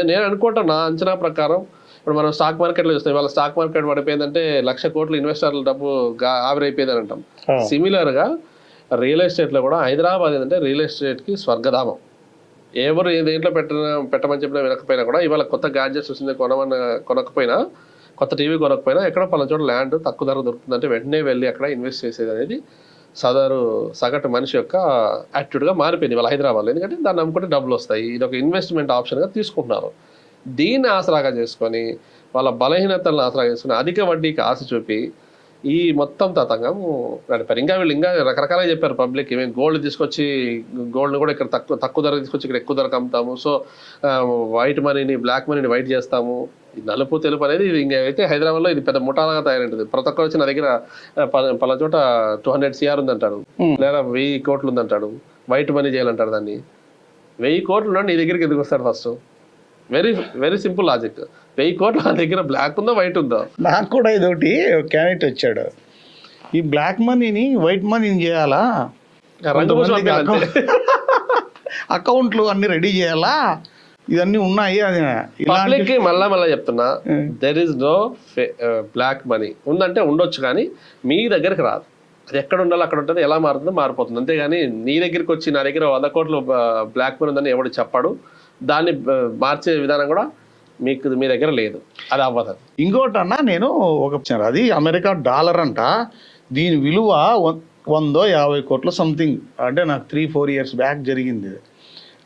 నేను అనుకుంటా, నా అంచనా ప్రకారం ఇప్పుడు మనం స్టాక్ మార్కెట్లో చూస్తాం, ఇవాళ స్టాక్ మార్కెట్ పడిపోయిందంటే 1,00,000 కోట్లు ఇన్వెస్టర్ల డబ్బు ఆవిరైపోయిందని అంటాం. సిమిలర్గా రియల్ ఎస్టేట్లో కూడా హైదరాబాద్ ఏంటంటే రియల్ ఎస్టేట్కి స్వర్గధామం. ఎవరు దేంట్లో పెట్టమని చెప్పినా వినకపోయినా కూడా, ఇవాళ కొత్త గ్యాడ్జెట్స్ వచ్చింది కొనకపోయినా, కొత్త టీవీ కొనకపోయినా, ఎక్కడో పలానా చోట ల్యాండ్ తక్కువ ధర దొరుకుతుందంటే వెంటనే వెళ్ళి అక్కడ ఇన్వెస్ట్ చేసేది అనేది సగటు మనిషి యొక్క యాటిట్యూడ్గా మారిపోయింది ఇవాళ హైదరాబాద్లో. ఎందుకంటే దాన్ని నమ్ముకుంటే డబ్బులు వస్తాయి, ఇది ఒక ఇన్వెస్ట్మెంట్ ఆప్షన్గా తీసుకుంటున్నారు. దీన్ని ఆసరాగా చేసుకొని, వాళ్ళ బలహీనతలను ఆసరాగా చేసుకొని, అధిక వడ్డీకి ఆశ చూపి ఈ మొత్తం తతంగం నడిపారు. ఇంకా వీళ్ళు ఇంకా రకరకాలుగా చెప్పారు పబ్లిక్, మేము గోల్డ్ తీసుకొచ్చి, గోల్డ్ని కూడా ఇక్కడ తక్కువ ధర తీసుకొచ్చి ఇక్కడ ఎక్కువ ధరకు అమ్ముతాము, సో వైట్ మనీని, బ్లాక్ మనీని వైట్ చేస్తాము. నలుపు తెలుపు అనేది ఇది ఇంకా అయితే హైదరాబాద్లో ఇది పెద్ద ముఠాలాగా తయారైంటుంది. ప్రతి ఒక్కరు వచ్చి నా దగ్గర పలా చోట 200 CR ఉందంటాడు, లేదా 1000 కోట్లు ఉందంటాడు, వైట్ మనీ చేయాలంటాడు. దాన్ని 1000 కోట్లు ఉన్నాడు, నీ దగ్గరికి ఎందుకు వస్తాడు? First very very simple logic. 1000 కోట్లు నా దగ్గర బ్లాక్ ఉందా వైట్ ఉందా? నాకు కూడా ఇదొకటి క్యాండిడేట్ వచ్చాడు, ఈ బ్లాక్ మనీని వైట్ మనీని చేయాలా, అకౌంట్లు అన్ని రెడీ చేయాలా, ఇవన్నీ ఉన్నాయి. అది పబ్లిక్ మళ్ళా చెప్తున్నా, there is no black money. ఉందంటే ఉండొచ్చు, కానీ మీ దగ్గరికి రాదు. అది ఎక్కడ ఉండాలో అక్కడ ఉంటుంది, ఎలా మారుతుందో మారిపోతుంది. అంతేగాని నీ దగ్గరికి వచ్చి నా దగ్గర 100 కోట్లు బ్లాక్ మనీ ఉందని ఎవడు చెప్పాడు. దాన్ని మార్చే విధానం కూడా మీ దగ్గర లేదు, అది అవ్వదు. ఇంకోటి అన్నా, నేను అది అమెరికా డాలర్ అంట, దీని విలువ 150 కోట్లు సంథింగ్. అంటే నాకు 3-4 years బ్యాక్ జరిగింది.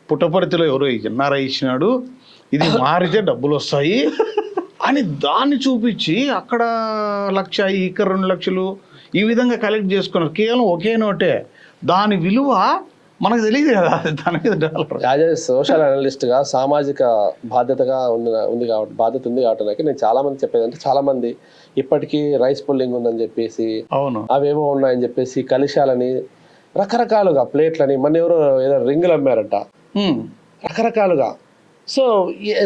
పుట్టపర్తిలో ఎవరో ఎన్ఆర్ఐ ఇచ్చినాడు, ఇది మారితే డబ్బులు వస్తాయి అని దాన్ని చూపించి అక్కడ 1,00,000, ఇక్కడ 2 లక్షలు ఈ విధంగా కలెక్ట్ చేసుకున్నారు. కేవలం ఒకే నోటే. దాని విలువ మనకు తెలియదు కదా దాని మీద డెవలపర్. యాజ్ ఏ సోషల్ అనలిస్ట్గా సామాజిక బాధ్యతగా ఉంది కాబట్టి బాధ్యత ఉంది కాబట్టి నేను చాలా మంది చెప్పేది అంటే చాలా మంది ఇప్పటికీ రైస్ పుల్లింగ్ ఉందని చెప్పేసి అవును అవేవో ఉన్నాయని చెప్పేసి కలిశాలని రకరకాలుగా ప్లేట్లని మన ఎవరో ఏదో రింగులు అమ్మారట రకరకాలుగా. సో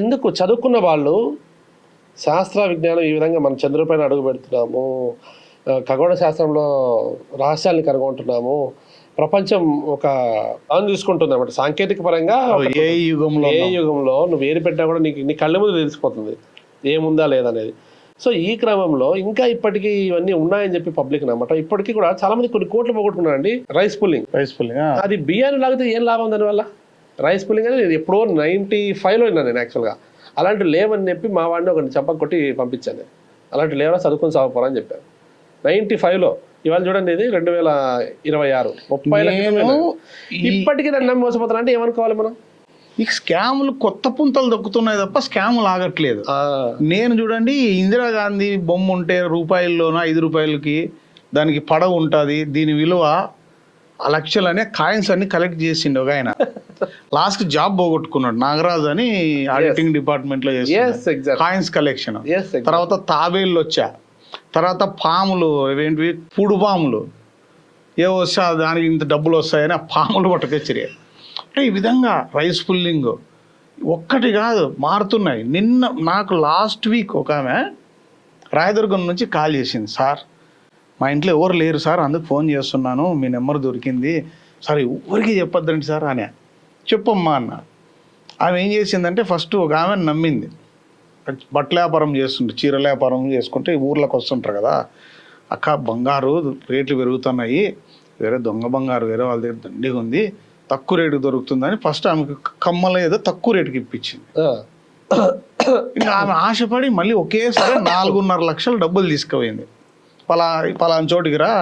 ఎందుకు చదువుకున్న వాళ్ళు శాస్త్ర విజ్ఞానం ఈ విధంగా మనం చంద్రుపైన అడుగు పెడుతున్నాము, ఖగోళ శాస్త్రంలో రహస్యాల్ని కనుగొంటున్నాము, ప్రపంచం ఒక పని తీసుకుంటుంది అనమాట సాంకేతిక పరంగా. ఏ యుగంలో నువ్వు ఏది పెట్టినా కూడా నీ కళ్ళ ముందు తెలిసిపోతుంది ఏముందా లేదనేది. సో ఈ క్రమంలో ఇంకా ఇప్పటికీ ఇవన్నీ ఉన్నాయని చెప్పి పబ్లిక్ అనమాట ఇప్పటికీ కూడా చాలా మంది కొన్ని కోట్లు పోగొట్టుకున్నారండి రైస్ పుల్లింగ్. అది బియ్యాన్ని లాగితే ఏం లాభం దానివల్ల? రైస్ పుల్లింగ్ అనేది ఎప్పుడో 95లో విన్నాను నేను యాక్చువల్గా. అలాంటివి లేవని చెప్పి మా వాడిని ఒకటి చంప కొట్టి పంపించాను. అలాంటి లేవరా చదువుకొని సాగుపోరా అని చెప్పాను 95లో. ఇవాళ చూడండి ఇది 2026 30 లక్షలు. ఇప్పటికీ దాన్ని నమ్మి మోసపోతారు అంటే ఏమనుకోవాలి మనం? ఈ స్కాములు కొత్త పుంతలు దొక్కుతున్నాయి తప్ప స్కాములు ఆగట్లేదు. నేను చూడండి ఇందిరాగాంధీ బొమ్మ ఉంటే రూపాయల్లోన 5 రూపాయలకి దానికి పడవ ఉంటుంది, దీని విలువ లక్షలనే కాయిన్స్ అన్ని కలెక్ట్ చేసిండు ఒక ఆయన. లాస్ట్ జాబ్ పోగొట్టుకున్నాడు, నాగరాజ్ అని ఆడిటింగ్ డిపార్ట్మెంట్ లో చేస్తాడు కాయిన్స్ కలెక్షన్. తర్వాత తాబేళ్ళు వచ్చా, తర్వాత పాములు ఏంటివి పూడు పాములు ఏ వస్తా దానికి ఇంత డబ్బులు వస్తాయని ఆ పాములు పట్టుకొచ్చిరే. అంటే ఈ విధంగా రైస్ పుల్లింగ్ ఒక్కటి కాదు మారుతున్నాయి. నిన్న నాకు లాస్ట్ వీక్ ఒక ఆమె రాయదుర్గం నుంచి కాల్ చేసింది, సార్ మా ఇంట్లో ఎవరు లేరు సార్ అందుకు ఫోన్ చేస్తున్నాను, మీ నెంబర్ దొరికింది సార్ ఎవరికి చెప్పొద్దండి సార్ అని. చెప్పమ్మా అన్న. ఆమె ఏం చేసిందంటే ఫస్ట్ ఒక ఆమె నమ్మింది, బట్టల వ్యాపారం చేస్తుంటే చీరల వ్యాపారం చేసుకుంటే ఊర్లోకి వస్తుంటారు కదా, అక్క బంగారు రేట్లు పెరుగుతున్నాయి, వేరే దొంగ బంగారు వేరే వాళ్ళ దగ్గర దండిగా ఉంది, తక్కువ రేటుకి దొరుకుతుందని ఫస్ట్ ఆమెకు కమ్మలో ఏదో తక్కువ రేటుకి ఇప్పించింది. ఇంకా ఆమె ఆశపడి మళ్ళీ ఒకేసారి 4.5 లక్షలు డబ్బులు తీసుకుపోయింది. పలానా చోటికి రా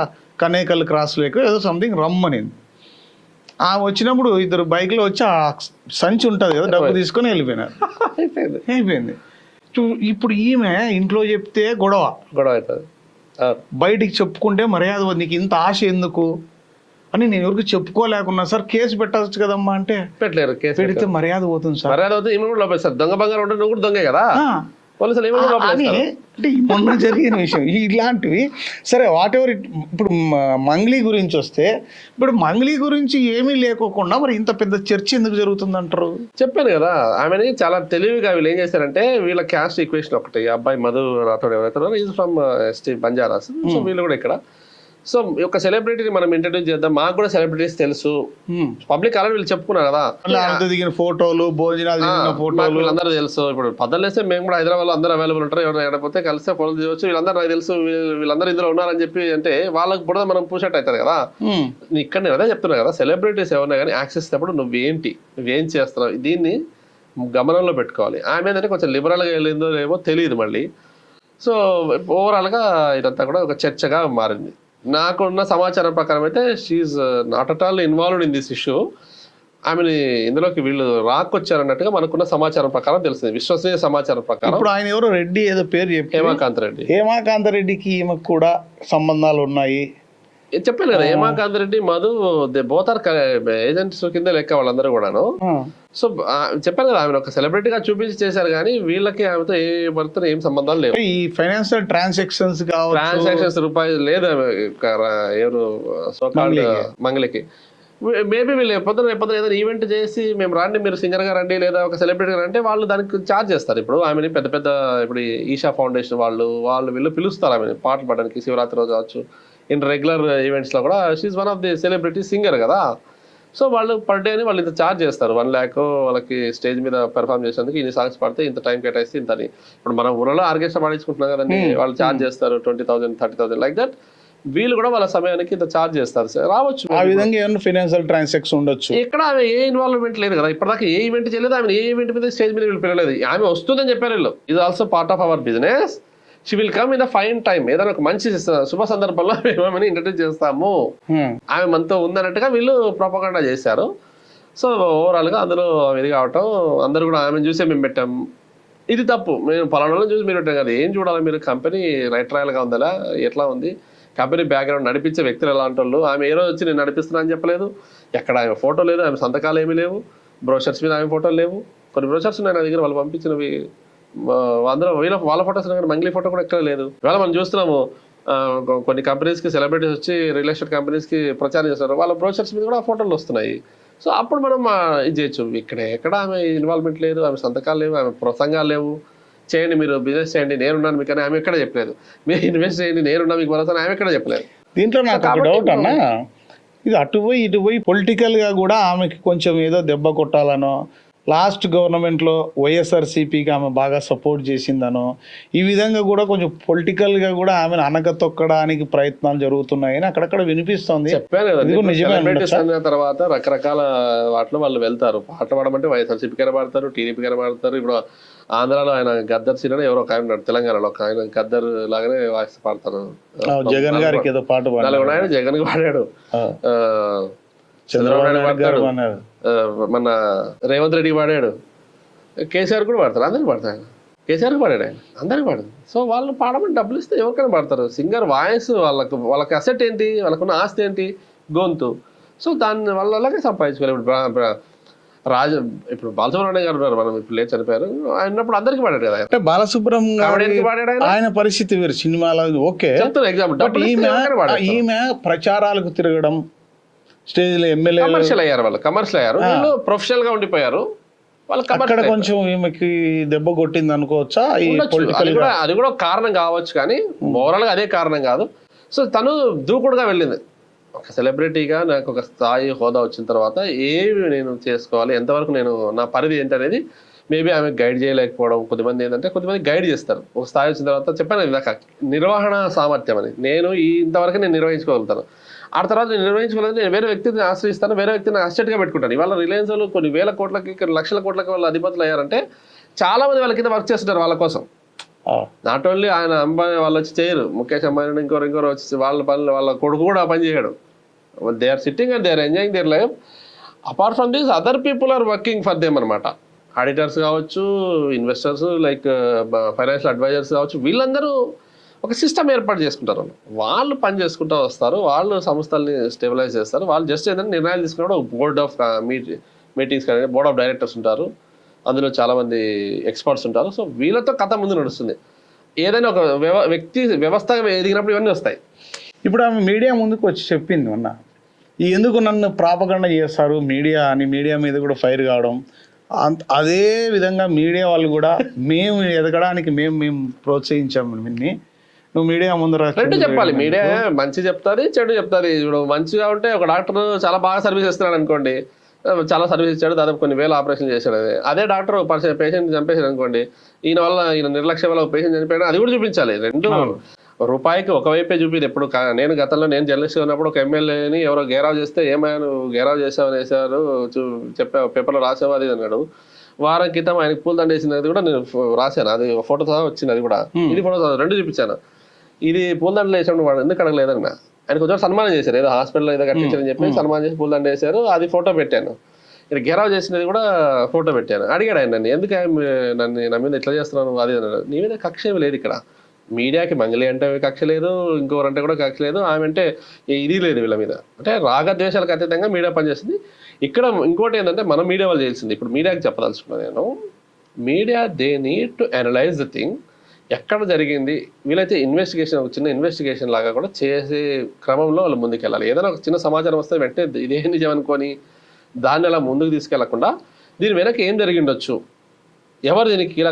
కనేకల్ క్రాస్ లేక ఏదో సంథింగ్ రమ్మనింది. ఆమె వచ్చినప్పుడు 2 బైక్లో వచ్చి ఆ సంచి ఉంటుంది కదా డబ్బు తీసుకొని వెళ్ళిపోయినారు. అయిపోయింది. ఇప్పుడు ఈమె ఇంట్లో చెప్తే గొడవ అవుతుంది, బయటికి చెప్పుకుంటే మర్యాద, నీకు ఇంత ఆశ ఎందుకు అని నేను ఎవరికి చెప్పుకోలేకున్నా సార్ కేసు పెట్టచ్చు కదమ్మా అంటే పెట్టలేరు. కేసు పెడితే మర్యాద పోతుంది సార్. మర్యాద అవుతుంది. ఈమె కూడా లోపేస్తారు. దొంగ బంగారం ఉంటే నువ్వు కూడా దొంగే కదా పోలీసులు అని. అంటే మొన్న జరిగిన విషయం ఇలాంటివి. సరే వాట్ ఎవర్. ఇప్పుడు మంగ్లీ గురించి వస్తే, ఇప్పుడు మంగ్లీ గురించి ఏమీ లేకోకుండా మరి ఇంత పెద్ద చర్చ ఎందుకు జరుగుతుంది అంటారు? చెప్పాను కదా ఆమెని చాలా తెలివిగా వీళ్ళు ఏం చేశారంటే వీళ్ళ క్యాస్ట్ ఈక్వేషన్ ఒకటి, అబ్బాయి మధు రాథోడ్ ఎవరైతే ఈజ్ ఫ్రమ్ ఎస్టీ బంజారాస్. సో వీళ్ళు కూడా ఇక్కడ. సో ఒక సెలబ్రిటీని మనం ఇంట్రడ్యూస్ చేద్దాం, మాకు కూడా సెలబ్రిటీస్ తెలుసు, పబ్లిక్ ఆల్రెడీ వీళ్ళు చెప్పుకున్నారు కదా, దిగిన ఫోటోలు భోజనాలు ఫోటోలు వీళ్ళందరూ తెలుసు. ఇప్పుడు పొద్దున్నేస్తే మేము కూడా హైదరాబాద్ లో అందరూ అవైలబుల్ ఉంటారు, ఎవరైనా ఎడపోతే కలిస్తే ఫోటోలు తీయవచ్చు, వీళ్ళందరూ నాకు తెలుసు వీళ్ళందరూ ఇందులో ఉన్నారని చెప్పి అంటే వాళ్ళకి కూడా మనం పూషట్ అవుతుంది కదా. ఇక్కడ నేను అదే చెప్తున్నా కదా, సెలబ్రిటీస్ ఎవరైనా కానీ యాక్సెస్ ఇచ్చినప్పుడు నువ్వేం చేస్తున్నావు దీన్ని గమనంలో పెట్టుకోవాలి. ఆమె ఏంటంటే కొంచెం లిబరల్గా వెళ్ళిందో ఏమో తెలియదు మళ్ళీ. సో ఓవరాల్గా ఇదంతా కూడా ఒక చర్చగా మారింది. నాకున్న సమాచారం ప్రకారం అయితే she's not at all involved in this issue. ఆమెని ఇందులోకి వీళ్ళు రాకొచ్చారన్నట్టుగా మనకున్న సమాచారం ప్రకారం తెలిసింది, విశ్వసనీయ సమాచారం ప్రకారం. ఇప్పుడు ఆయన ఎవరో రెడ్డి ఏదో పేరు చెప్పి హేమాకాంత్ రెడ్డికి ఈమెకు కూడా సంబంధాలు ఉన్నాయి చెప్పాను కదా. Hemakant Reddy Madhu both are agents కింద లెక్క వాళ్ళందరూ కూడాను. సో చెప్పాను కదా ఆమెను ఒక సెలబ్రిటీగా చూపించి చేశారు కానీ వీళ్ళకి ఆమెతో ఏ భర్తను ఏం సంబంధాలు లేవు. ఈ ఫైనాన్షియల్ ట్రాన్సాక్షన్స్ రూపాయలు లేదు ఎవరు మంగళకి. మేబీ వీళ్ళు పొద్దున ఏదైనా ఈవెంట్ చేసి మేము రండి మీరు సింగర్ గా రండి లేదా ఒక సెలబ్రిటీ అంటే వాళ్ళు దానికి ఛార్జ్ చేస్తారు. ఇప్పుడు ఆమెని పెద్ద ఇప్పుడు ఈషా ఫౌండేషన్ వాళ్ళు వీళ్ళు పిలుస్తారు ఆమెను పాటలు పాడడానికి, శివరాత్రి రోజు కావచ్చు, ఇన్ రెగ్యులర్ ఈవెంట్స్లో కూడా she's one of the celebrity singer కదా. సో వాళ్ళు పర్ డే అని వాళ్ళు ఇంత ఛార్జ్ చేస్తారు, 1 lakh వాళ్ళకి స్టేజ్ మీద పెర్ఫామ్ చేసేందుకు ఇన్ని సాంగ్స్ పాడితే ఇంత టైం కేటాయిస్తే ఇంత అని. ఇప్పుడు మన ఊళ్ళో ఆర్కెస్ట్రా పాడించుకుంటున్నాం కదండి, వాళ్ళు ఛార్జ్ చేస్తారు 20,000 30,000 లైక్ దట్. వీళ్ళు కూడా వాళ్ళ సమయానికి ఇంత ఛార్జ్ చేస్తారు సార్, రావచ్చు. ఆ విధంగా ఏమైనా ఫైనాన్షియల్ ట్రాన్సాక్షన్ ఉండొచ్చు. ఇక్కడ ఆమె ఏ ఇన్వాల్వ్మెంట్ లేదు కదా, ఇప్పటిదాకా ఏ ఈవెంట్ చేయలేదు, ఆమె ఏ ఈవెంట్ మీద స్టేజ్ మీద వీళ్ళు పిలవలేదు. ఆమె వస్తుందని చెప్పారు వీళ్ళు, ఇది also part of our business, she will come in the fine time, ఏదైనా ఒక మంచి శుభ సందర్భంలో మేము ఇంట్రడ్యూస్ చేస్తాము, ఆమె మనతో ఉందన్నట్టుగా వీళ్ళు ప్రొపగండా చేశారు. సో ఓవరాల్గా అందులో ఇది కావటం, అందరూ కూడా ఆమెను చూసే మేము పెట్టాం, ఇది తప్పు, మేము పలానా చూసి మీరు పెట్టాం కదా, ఏం చూడాలి మీరు, కంపెనీ రైట్ రాయల్గా ఉందా ఎట్లా ఉంది, కంపెనీ బ్యాక్గ్రౌండ్ నడిపించే వ్యక్తులు ఎలాంటి వాళ్ళు, ఆమె ఏ రోజు వచ్చి నేను నడిపిస్తున్నా అని చెప్పలేదు, ఎక్కడ ఆమె ఫోటో లేదు, ఆమె సంతకాలు ఏమీ లేవు, బ్రోషర్స్ మీద ఆమె ఫోటోలు లేవు. కొన్ని బ్రోషర్స్ ఉన్నాయి నా దగ్గర, వాళ్ళు పంపించినవి అందులో వాళ్ళ ఫోటోస్ కానీ మంగ్లీ ఫోటో కూడా ఎక్కడ లేదు. ఇవాళ మనం చూస్తున్నాము కొన్ని కంపెనీస్కి సెలబ్రిటీస్ వచ్చి రియల్ ఎస్టేట్ కంపెనీస్కి ప్రచారం చేస్తారు, వాళ్ళ బ్రోషర్స్ మీద కూడా ఆ ఫోటోలు వస్తున్నాయి. సో అప్పుడు మనం ఇది చేయొచ్చు. ఎక్కడ ఆమె ఇన్వాల్వ్మెంట్ లేదు, ఆమె సంతకాలు లేవు, ఆమె ప్రసంగాలు లేవు. చేయండి, మీరు బిజినెస్ చేయండి, నేనున్నాను మీకు అని ఆమె ఎక్కడ చెప్పలేదు. మీరు ఇన్వెస్ట్ చేయండి, నేనున్నా మీకు భరోసా ఆమె ఎక్కడ చెప్పలేదు. దీంట్లో నాకు ఒక డౌట్ అన్న, ఇది అటు పోయి ఇటు పోయి పొలిటికల్గా కూడా ఆమెకి కొంచెం ఏదో దెబ్బ కొట్టాలనో, లాస్ట్ గవర్నమెంట్లో వైఎస్ఆర్సీపీకి ఆమె బాగా సపోర్ట్ చేసిందనో, ఈ విధంగా కూడా కొంచెం పొలిటికల్గా కూడా ఆమెను అనగతొక్కడానికి ప్రయత్నాలు జరుగుతున్నాయని అక్కడక్కడ వినిపిస్తుంది. చెప్పాను కదా, సెలబ్రిటీస్ అన్న తర్వాత రకరకాల వాటిలో వాళ్ళు వెళ్తారు. పాటలు పాడమంటే వైఎస్ఆర్సీపీ కైనా పాడతారు, టీడీపీ కైనా పాడతారు. ఇప్పుడు ఆంధ్రాలో ఆయన గద్దర్ సీన్ ఎవరో ఒక ఆయన, తెలంగాణలో ఒక ఆయన గద్దర్ లాగానే వాయిస్ పాడతారు. జగన్ గారికి ఏదో పాట నలుగురు ఆయన జగన్ పాడాడు, చంద్రబాబు నాయుడు పాడతాడు, మన రేవంత్ రెడ్డి పాడాడు, కేసీఆర్ కూడా పాడతారు, అందరికి పాడతారు. కేసీఆర్ పాడాడు, ఆయన అందరికి పాడదు. సో వాళ్ళు పాడమని డబ్బులు ఇస్తే ఎవరికైనా పాడతారు. సింగర్ వాయిస్ వాళ్ళకి అసెట్ ఏంటి, వాళ్ళకున్న ఆస్తి ఏంటి, గొంతు. సో దాని వల్ల అలాగే సంపాదించుకోవాలి. ఇప్పుడు బాలసుబ్రహ్మణ్యం గారు ఉన్నారు, మనం ఇప్పుడు లేదు చనిపోయారు, ఆయన ఉన్నప్పుడు అందరికి పాడాడు కదా. అంటే బాలసుబ్రహ్మణ్యం ఆయన పరిస్థితి వేరు, సినిమాలో ఓకే చెప్తాను ఎగ్జాంపుల్. ఈమె ప్రచారాలకు తిరగడం, స్టేజ్లో ఎమ్మెల్యే కమర్షియల్ అయ్యారు, వాళ్ళు కమర్షియల్ అయ్యారు, వీళ్ళు ప్రొఫెషనల్ గా ఉండిపోయారు. అక్కడ కొంచెం ఈమెకి దెబ్బ కొట్టింది అనుకోవచ్చా? అది కూడా కారణం కావచ్చు, కానీ ఓవరాల్ గా అదే కారణం కాదు. సో తను దూకుడుగా వెళ్ళింది. ఒక సెలబ్రిటీగా నాకు ఒక స్థాయి హోదా వచ్చిన తర్వాత ఏమి నేను చేసుకోవాలి, ఎంతవరకు నేను నా పరిధి ఏంటి అనేది మేబీ ఆమె గైడ్ చేయలేకపోవడం. కొద్దిమంది గైడ్ చేస్తారు. ఒక స్థాయి వచ్చిన తర్వాత చెప్పాను ఇందాక, నిర్వహణ సామర్థ్యం అని. నేను ఇంతవరకు నేను నిర్వహించుకోగలుగుతాను, ఆ తర్వాత నేను నిర్వహించుకోలేదు, నేను వేరే వ్యక్తిని ఆశ్రయిస్తాను, వేరే వ్యక్తిని అసెట్గా పెట్టుకుంటాను. ఇవాళ రిలయన్స్ వాళ్ళు కొన్ని వేల కోట్లకి, కొన్ని లక్షల కోట్లకి వాళ్ళ అధిపతులు అయ్యారంటే చాలా మంది వాళ్ళ కింద వర్క్ చేస్తుంటారు వాళ్ళ కోసం. నాట్ ఓన్లీ ఆయన అంబానీ వాళ్ళు వచ్చి చేయరు, ముఖేష్ అంబానీ ఇంకోరు వచ్చి వాళ్ళ పనులు, వాళ్ళ కొడుకు కూడా పని చేయడు. They are sitting and they are enjoying their life. Apart from this other people are working for them అనమాట. ఆడిటర్స్ కావచ్చు, ఇన్వెస్టర్స్ లైక్ ఫైనాన్షియల్ అడ్వైజర్స్ కావచ్చు, వీళ్ళందరూ ఒక సిస్టమ్ ఏర్పాటు చేసుకుంటారు. వాళ్ళు పని చేసుకుంటూ వస్తారు, వాళ్ళు సంస్థల్ని స్టెబిలైజ్ చేస్తారు. వాళ్ళు జస్ట్ ఏదైనా నిర్ణయాలు తీసుకున్నప్పుడు ఒక బోర్డ్ ఆఫ్ మీటింగ్స్ కానీ బోర్డ్ ఆఫ్ డైరెక్టర్స్ ఉంటారు, అందులో చాలామంది ఎక్స్పర్ట్స్ ఉంటారు. సో వీళ్ళతో కథ ముందు నడుస్తుంది. ఏదైనా ఒక వ్యవస్థగా ఎదిగినప్పుడు ఇవన్నీ వస్తాయి. ఇప్పుడు ఆమె మీడియా ముందుకు వచ్చి చెప్పింది మొన్న, ఎందుకు నన్ను ప్రాపగండ చేస్తారు మీడియా అని, మీడియా మీద కూడా ఫైర్ కావడం. అదే విధంగా మీడియా వాళ్ళు కూడా మేము ఎదగడానికి మేము ప్రోత్సహించాము నిన్ను, నువ్వు మీడియా ముందు రెండు చెప్పాలి. మీడియా మంచి చెప్తారు, చెడు చెప్తారు. ఇప్పుడు మంచిగా ఉంటే ఒక డాక్టర్ చాలా బాగా సర్వీస్ ఇస్తున్నాడు అనుకోండి, చాలా సర్వీస్ ఇచ్చాడు, దాదాపు కొన్ని వేల ఆపరేషన్ చేశాడు. అదే డాక్టర్ పేషెంట్ చంపేశాడు అనుకోండి, ఈయన నిర్లక్ష్యం వల్ల పేషెంట్ చనిపోయాడు, అది కూడా చూపించాలి. రెండు రూపాయికి ఒకవైపే చూపింది. ఎప్పుడు నేను గతంలో నేను జర్నలిస్ట్ ఉన్నప్పుడు ఒక ఎమ్మెల్యేని ఎవరో గేరావ్ చేస్తే, ఏమైనా నువ్వు గేరావ్ చేసావని వేసారు, చెప్పావు పేపర్లో రాసావు అది అన్నాడు. వారం క్రితం ఆయనకి పూలదండ వేసినది కూడా నేను రాశాను, అది ఫోటో సహా వచ్చింది. అది కూడా ఇది ఫోటో సహా రెండు చూపించాను. ఇది పూలదండలు వేసాడు వాడు ఎందుకు అడగలేదన్న, ఆయన కొంచెం సన్మానం చేశారు, ఏదో హాస్పిటల్లో ఏదో కట్టించారని చెప్పి సన్మానం చేసి పూలదండ వేశారు, అది ఫోటో పెట్టాను. ఇక్కడ గెరావ్ చేసినది కూడా ఫోటో పెట్టాను. అడిగాడు ఆయన నన్ను, ఎందుకు నా మీద ఎట్లా చేస్తున్నాను అది అన్నాడు. నీ మీద కక్ష ఏమి లేదు ఇక్కడ, మీడియాకి మంగళి అంటే కక్ష లేదు, ఇంకోరంటే కూడా కక్ష లేదు, ఆమె అంటే ఇది లేదు. వీళ్ళ మీద అంటే రాగద్వేషాలకు అతీతంగా మీడియా పనిచేస్తుంది. ఇక్కడ ఇంకోటి ఏంటంటే మనం మీడియా వాళ్ళు చేయాల్సింది, ఇప్పుడు మీడియాకి చెప్పదలుచుకున్నాను నేను, media they need to analyse the thing. ఎక్కడ జరిగింది, వీళ్ళైతే ఇన్వెస్టిగేషన్, ఒక చిన్న ఇన్వెస్టిగేషన్ లాగా కూడా చేసే క్రమంలో వాళ్ళు ముందుకు వెళ్ళాలి. ఏదైనా ఒక చిన్న సమాచారం వస్తే వెంటనే ఇదే నిజం అనుకొని దాన్ని అలా ముందుకు తీసుకెళ్లకుండా, దీని వెనక ఏం జరిగిండొచ్చు, ఎవరు దీనికి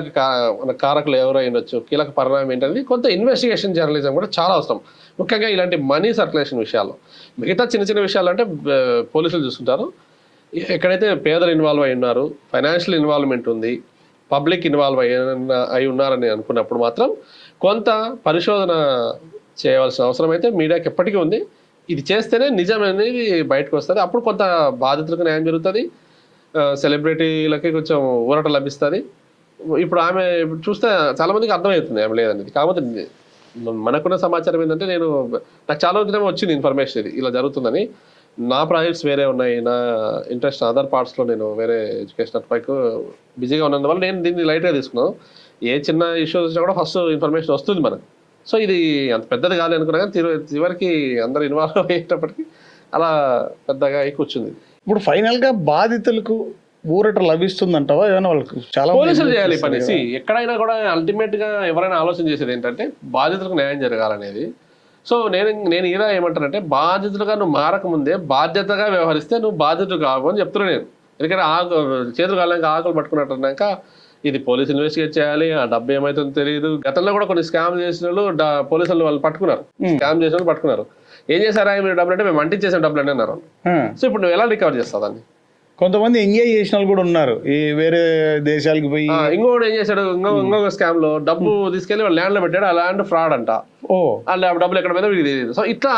కారకులు ఎవరు అయ్యుండొచ్చు, కీలక పరిణామం ఏంటనేది కొంత ఇన్వెస్టిగేషన్ జర్నలిజం కూడా చాలా అవసరం. ముఖ్యంగా ఇలాంటి మనీ సర్క్యులేషన్ విషయాల్లో. మిగతా చిన్న చిన్న విషయాలు అంటే పోలీసులు చూస్తుంటారు. ఎక్కడైతే పేదలు ఇన్వాల్వ్ అయి ఉన్నారు, ఫైనాన్షియల్ ఇన్వాల్వ్మెంట్ ఉంది, పబ్లిక్ ఇన్వాల్వ్ అయి ఉన్నారని అనుకున్నప్పుడు మాత్రం కొంత పరిశోధన చేయవలసిన అవసరం అయితే మీడియాకి ఎప్పటికీ ఉంది. ఇది చేస్తేనే నిజం అనేది బయటకు వస్తుంది. అప్పుడు కొంత బాధితులకు న్యాయం జరుగుతుంది, సెలబ్రిటీలకి కొంచెం ఊరట లభిస్తుంది. ఇప్పుడు ఆమె చూస్తే చాలా మందికి అర్థమవుతుంది ఆమె లేదనేది. కాకపోతే మనకున్న సమాచారం ఏంటంటే, నాకు చాలా రోజులేమో వచ్చింది ఇన్ఫర్మేషన్ ఇది ఇలా జరుగుతుందని. నా ప్రాజెక్ట్స్ వేరే ఉన్నాయి, నా ఇంట్రెస్ట్ అదర్ పార్ట్స్లో నేను వేరే ఎడ్యుకేషనల్ పైకి బిజీగా ఉన్నందువల్ల నేను దీన్ని లైట్గా తీసుకున్నాను. ఏ చిన్న ఇష్యూస్ వచ్చినా కూడా ఫస్ట్ ఇన్ఫర్మేషన్ వస్తుంది మనకు. సో ఇది అంత పెద్దది కాదు అనుకున్నా, కానీ చివరికి అందరూ ఇన్వాల్వ్ అయ్యేటప్పటికి అలా పెద్దగా కూర్చుంది. ఇప్పుడు ఫైనల్గా బాధితులకు ఊరట లభిస్తుందంటావా ఏమైనా వాళ్ళకి చాలా పోలీసులు చేయాలి ఈ పని. ఎక్కడైనా కూడా అల్టిమేట్ గా ఎవరైనా ఆలోచన చేసేది ఏంటంటే బాధితులకు న్యాయం జరగాలనేది. సో నేను ఇలా ఏమంటానంటే బాధితులుగా నువ్వు మారకముందే బాధ్యతగా వ్యవహరిస్తే నువ్వు బాధితులు కావు అని చెప్తున్నా నేను. ఎందుకంటే చేతులు కాలేక ఆకులు పట్టుకున్నట్టున్నాక ఇది పోలీసు ఇన్వెస్టిగేట్ చేయాలి. ఆ డబ్బు ఏమైతుందో తెలియదు. గతంలో కూడా కొన్ని స్కామ్ చేసిన వాళ్ళు పోలీసులు వాళ్ళు పట్టుకున్నారు. స్కామ్ చేసిన వాళ్ళు పట్టుకున్నారు. ఏం చేశారా మీరు డబ్బులు అంటే మేము అంటించేసాం డబ్బులు అని అన్నారు. సో ఇప్పుడు నువ్వు ఎలా రికవర్ చేస్తావు దాన్ని? కొంతమంది ఎంజాయ్ చేసిన వాళ్ళు కూడా ఉన్నారు. ఈ వేరే దేశాలకు పోయి ఇంకోటి ఏం చేశాడు, ఇంకొక స్కామ్ లో డబ్బు తీసుకెళ్లి వాళ్ళు ల్యాండ్ లో పెట్టాడు. ఆ ల్యాండ్ ఫ్రాడ్ అంట. వాళ్ళు డబ్బులు ఎక్కడ మీద వీడికి తెలియదు. సో ఇట్లా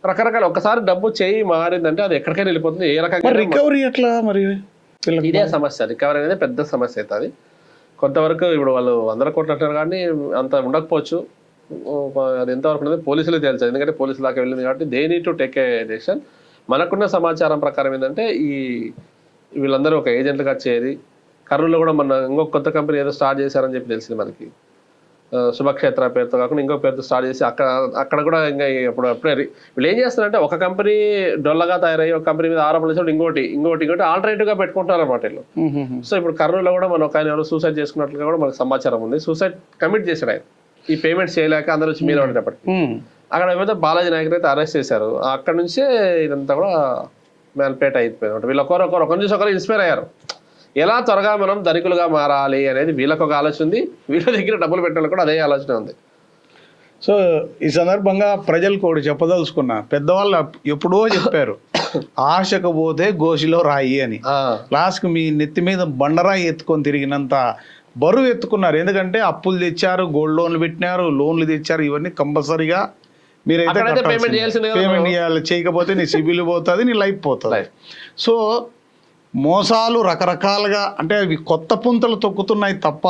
రకరకాల ఒకసారి డబ్బు చేయి మారిందంటే అది ఎక్కడికైనా వెళ్ళిపోతుంది. ఏ రకంగా రికవరీ ఎట్లా మరి ఇదే సమస్య. రికవరీ అనేది పెద్ద సమస్య అవుతుంది. కొంతవరకు ఇప్పుడు వాళ్ళు 100 కోట్లు అంటారు కానీ అంత ఉండకపోవచ్చు. అది ఎంతవరకు అనేది పోలీసులే తేల్చారు. ఎందుకంటే పోలీసులు దాకా వెళ్ళింది కాబట్టి they need to take a decision. మనకున్న సమాచారం ప్రకారం ఏంటంటే వీళ్ళందరూ ఒక ఏజెంట్లుగా చేరి కర్నూలులో కూడా మన ఇంకొక కొత్త కంపెనీ ఏదో స్టార్ట్ చేశారని చెప్పి తెలిసింది మనకి. శుభక్షేత్ర పేరుతో కాకుండా ఇంకో పేరుతో స్టార్ట్ చేసి అక్కడ కూడా ఇంకా అప్పుడే వీళ్ళు ఏం చేస్తారంటే ఒక కంపెనీ డొల్లగా తయారయ్యి ఒక కంపెనీ మీద ఆరోపణలు చేసి ఇంకోటి ఆల్టర్నేటివ్ గా పెట్టుకుంటారు అన్నమాట వీళ్ళు. సో ఇప్పుడు కర్నూలులో కూడా మనం ఒక ఆయన ఎవరు సూసైడ్ చేసుకున్నట్లుగా కూడా మనకు సమాచారం ఉంది. సూసైడ్ కమిట్ చేశాడు ఆయన. ఈ పేమెంట్స్ చేయలేక అందరూ వచ్చి మీద పడేటప్పటికి అక్కడ ఏమైతే బాలాజీ నాయక్ అయితే అరెస్ట్ చేశారు. అక్కడ నుంచే ఇదంతా కూడా మ్యాన్పేట అయిపోయింది. వీళ్ళు ఒకరి నుంచి ఒకరు ఇన్స్పైర్ అయ్యారు. ఎలా త్వరగా మనం ధనికులుగా మారాలి అనేది వీళ్ళకి ఒక ఆలోచన ఉంది. వీళ్ళ దగ్గర డబ్బులు పెట్టాలి కూడా అదే ఆలోచన ఉంది. సో ఈ సందర్భంగా ప్రజలకు ఒకటి చెప్పదలుచుకున్నా, పెద్దవాళ్ళు ఎప్పుడో చెప్పారు ఆశకు పోతే గోసిలో రాయి అని. లాస్ట్కి మీ నెత్తి మీద బండరాయి ఎత్తుకొని తిరిగినంత బరువు ఎత్తుకున్నారు. ఎందుకంటే అప్పులు తెచ్చారు, గోల్డ్ లోన్లు పెట్టినారు, లోన్లు తెచ్చారు. ఇవన్నీ కంపల్సరీగా మీరైతే పేమెంట్ చేయాలి. చేయకపోతే నీ సిబిల్ పోతుంది, నీ లైఫ్ పోతుంది. సో మోసాలు రకరకాలుగా అంటే అవి కొత్త పుంతలు తొక్కుతున్నాయి తప్ప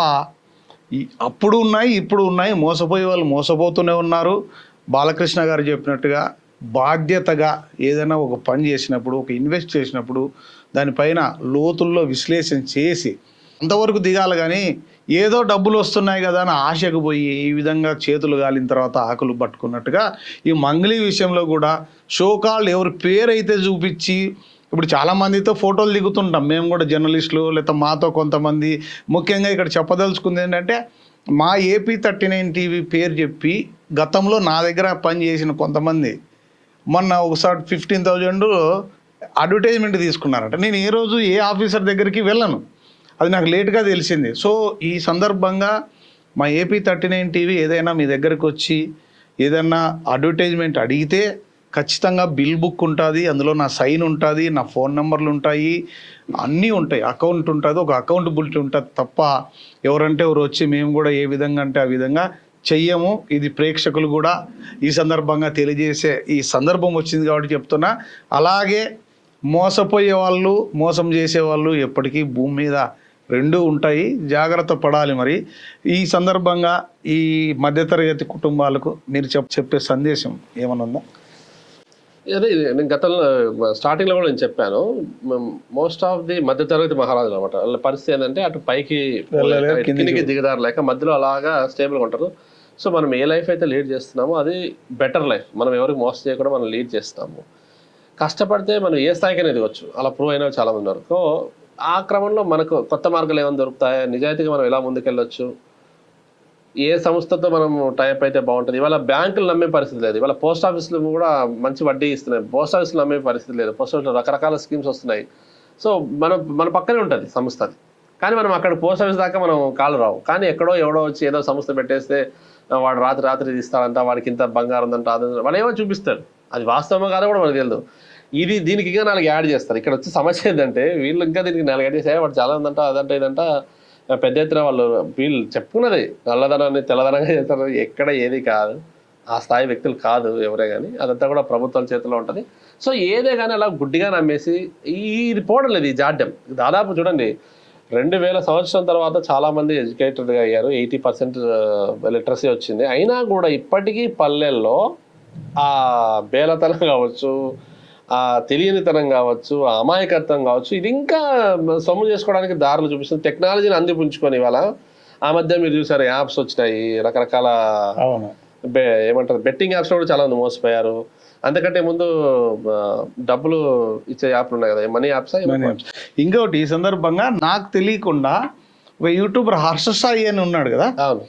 అప్పుడు ఉన్నాయి ఇప్పుడు ఉన్నాయి. మోసపోయే వాళ్ళు మోసపోతూనే ఉన్నారు. బాలకృష్ణ గారు చెప్పినట్టుగా బాధ్యతగా ఏదైనా ఒక పని చేసినప్పుడు, ఒక ఇన్వెస్ట్ చేసినప్పుడు దానిపైన లోతుల్లో విశ్లేషణ చేసి అంతవరకు దిగాలి. కానీ ఏదో డబ్బులు వస్తున్నాయి కదా అని ఆశకు పోయి ఈ విధంగా చేతులు గాలిన తర్వాత ఆకులు పట్టుకున్నట్టుగా ఈ మంగ్లీ విషయంలో కూడా షోకాళ్ళు ఎవరి పేరైతే చూపించి ఇప్పుడు చాలామందితో ఫోటోలు దిగుతుంటాం మేము కూడా జర్నలిస్టులు, లేకపోతే మాతో కొంతమంది. ముఖ్యంగా ఇక్కడ చెప్పదలుచుకుంది ఏంటంటే మా AP39 టీవీ పేరు చెప్పి గతంలో నా దగ్గర పని చేసిన కొంతమంది మొన్న ఒకసారి 15,000 అడ్వర్టైజ్మెంట్ తీసుకున్నారట. నేను ఏ రోజు ఏ ఆఫీసర్ దగ్గరికి వెళ్ళను, అది నాకు లేట్గా తెలిసింది. సో ఈ సందర్భంగా మా AP39 టీవీ ఏదైనా మీ దగ్గరికి వచ్చి ఏదైనా అడ్వర్టైజ్మెంట్ అడిగితే ఖచ్చితంగా బిల్ బుక్ ఉంటుంది, అందులో నా సైన్ ఉంటుంది, నా ఫోన్ నెంబర్లు ఉంటాయి, అన్నీ ఉంటాయి, అకౌంట్ ఉంటుంది, ఒక అకౌంటబిలిటీ ఉంటుంది తప్ప ఎవరంటే ఎవరు వచ్చి మేము కూడా ఏ విధంగా అంటే ఆ విధంగా చెయ్యము. ఇది ప్రేక్షకులు కూడా ఈ సందర్భంగా తెలియజేసే ఈ సందర్భం వచ్చింది కాబట్టి చెప్తున్నా. అలాగే మోసపోయే వాళ్ళు, మోసం చేసేవాళ్ళు ఎప్పటికీ భూమి మీద రెండూ ఉంటాయి, జాగ్రత్త పడాలి. మరి ఈ సందర్భంగా ఈ మధ్యతరగతి కుటుంబాలకు మీరు చెప్పే సందేశం ఏమైనా ఉందా? అదే నేను గతంలో స్టార్టింగ్లో కూడా నేను చెప్పాను, మోస్ట్ ఆఫ్ ది మధ్యతరగతి మహారాజులు అనమాట. వాళ్ళ పరిస్థితి ఏంటంటే అటు పైకి కిందికి దిగదారు లేక మధ్యలో అలాగా స్టేబుల్గా ఉంటారు. సో మనం ఏ లైఫ్ అయితే లీడ్ చేస్తున్నామో అది బెటర్ లైఫ్. మనం ఎవరికి మోసం చేయకుండా మనం లీడ్ చేస్తాము. కష్టపడితే మనం ఏ స్థాయికైనా ఎదగవచ్చు. అలా ప్రూవ్ అయిన చాలా మంది ఉన్నారు. సో ఆ క్రమంలో మనకు కొత్త మార్గాలు ఏమైనా దొరుకుతాయా, నిజాయితీగా మనం ఎలా ముందుకెళ్ళొచ్చు, ఏ సంస్థతో మనం టైప్ అయితే బాగుంటుంది. ఇవాళ బ్యాంకులు నమ్మే పరిస్థితి లేదు. ఇవాళ పోస్ట్ ఆఫీసులు కూడా మంచి వడ్డీ ఇస్తున్నాయి. పోస్ట్ ఆఫీసులు నమ్మే పరిస్థితి లేదు. పోస్ట్ ఆఫీసులో రకరకాల స్కీమ్స్ వస్తున్నాయి. సో మన పక్కనే ఉంటుంది సంస్థ అది. కానీ మనం అక్కడ పోస్ట్ ఆఫీస్ దాకా మనం కాలు రావు. కానీ ఎవడో వచ్చి ఏదో సంస్థ పెట్టేస్తే వాడు రాత్రి తీస్తాడంట, వాడికి ఇంత బంగారం ఉందంట, అది వాడు ఏమో చూపిస్తాడు. అది వాస్తవమో కాదో కూడా మనకు తెలియదు. దీనికి ఇంకా 4 యాడ్ చేస్తారు. ఇక్కడ వచ్చే సమస్య ఏంటంటే వీళ్ళు ఇంకా దీనికి 4 యాడ్ చేస్తే వాడు చాలా ఉందంట, అదంట ఇదంట పెద్ద ఎత్తున వాళ్ళు వీళ్ళు చెప్పుకున్నది నల్లధనాన్ని తెల్లధనంగా చేస్తారు. ఎక్కడ ఏది కాదు, ఆ స్థాయి వ్యక్తులు కాదు ఎవరే కానీ, అదంతా కూడా ప్రభుత్వాల చేతిలో ఉంటుంది. సో ఏదే కానీ అలా గుడ్డిగా నమ్మేసి ఇది పోవడం లేదు. ఈ జాడ్యం దాదాపు చూడండి 2000 సంవత్సరం తర్వాత చాలామంది ఎడ్యుకేటెడ్గా అయ్యారు. 80% లిటరసీ వచ్చింది. అయినా కూడా ఇప్పటికీ పల్లెల్లో ఆ బేలతనం కావచ్చు, ఆ తెలియనితనం కావచ్చు, ఆ అమాయకత్వం కావచ్చు, ఇది ఇంకా సొమ్ము చేసుకోవడానికి దారులు చూపిస్తుంది. టెక్నాలజీని అందిపుంచుకొని ఇవాళ ఆ మధ్య మీరు చూసారు యాప్స్ వచ్చినాయి, రకరకాల ఏమంటారు బెట్టింగ్ యాప్స్ కూడా చాలా మంది మోసపోయారు. అంతకంటే ముందు డబ్బులు ఇచ్చే యాప్లు ఉన్నాయి కదా, మనీ యాప్స్. ఇంకొకటి ఈ సందర్భంగా నాకు తెలియకుండా ఒక యూట్యూబర్ హర్ష సాయి అని ఉన్నాడు కదా, అవును,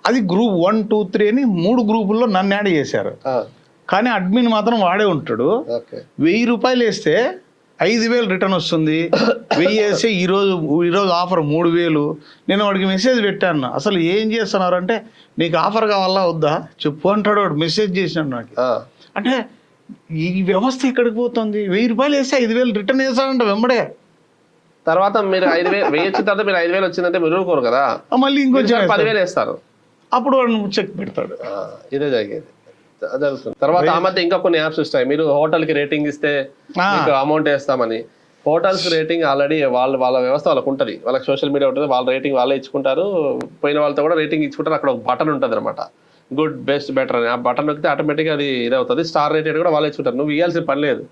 అది గ్రూప్ 1, 2, 3 అని 3 గ్రూపుల్లో నన్ను యాడ్ చేశారు. కానీ అడ్మిన్ మాత్రం వాడే ఉంటాడు. 1000 రూపాయలు వేస్తే 5000 రిటర్న్ వస్తుంది. 1000 వేస్తే ఈరోజు ఆఫర్ 3000. నేను వాడికి మెసేజ్ పెట్టాను, అసలు ఏం చేస్తున్నారు అంటే నీకు ఆఫర్ కావాలా వద్దా చెప్పు అంటాడు. వాడు మెసేజ్ చేసినాడు నాకు. అంటే ఈ వ్యవస్థ ఎక్కడికి పోతుంది? 1000 రూపాయలు వేస్తే 5000 రిటర్న్ వేస్తాడంట వెంబడే. తర్వాత మీరు 5000 వేయించిన తర్వాత మీరు 5000 వచ్చిందంటే మీరు ఊరుకోరు కదా, మళ్ళీ ఇంకొంచెం 10,000 వేస్తారు. అప్పుడు వాడు చెక్ పెడతాడు. ఇదే జరిగేది, జరుగుతుంది. తర్వాత ఆ మధ్య ఇంకా కొన్ని యాప్స్ వస్తాయి, మీరు హోటల్కి రేటింగ్ ఇస్తే మీకు అమౌంట్ వేస్తామని. హోటల్స్ రేటింగ్ ఆల్రెడీ వాళ్ళ వ్యవస్థ వాళ్ళకు ఉంటుంది, వాళ్ళకి సోషల్ మీడియా ఉంటుంది, వాళ్ళ రేటింగ్ వాళ్ళే ఇచ్చుకుంటారు. పోయిన వాళ్ళతో కూడా రేటింగ్ ఇచ్చుకుంటారు. అక్కడ ఒక బటన్ ఉంటుంది అనమాట, గుడ్, బెస్ట్, బెటర్ అని. ఆ బటన్ నొక్కితే ఆటోమేటిక్గా అది ఇదవుతుంది. స్టార్ రేటెడ్ కూడా వాళ్ళు ఇచ్చుకుంటారు, నువ్వు ఇవ్వాల్సిన పని లేదు.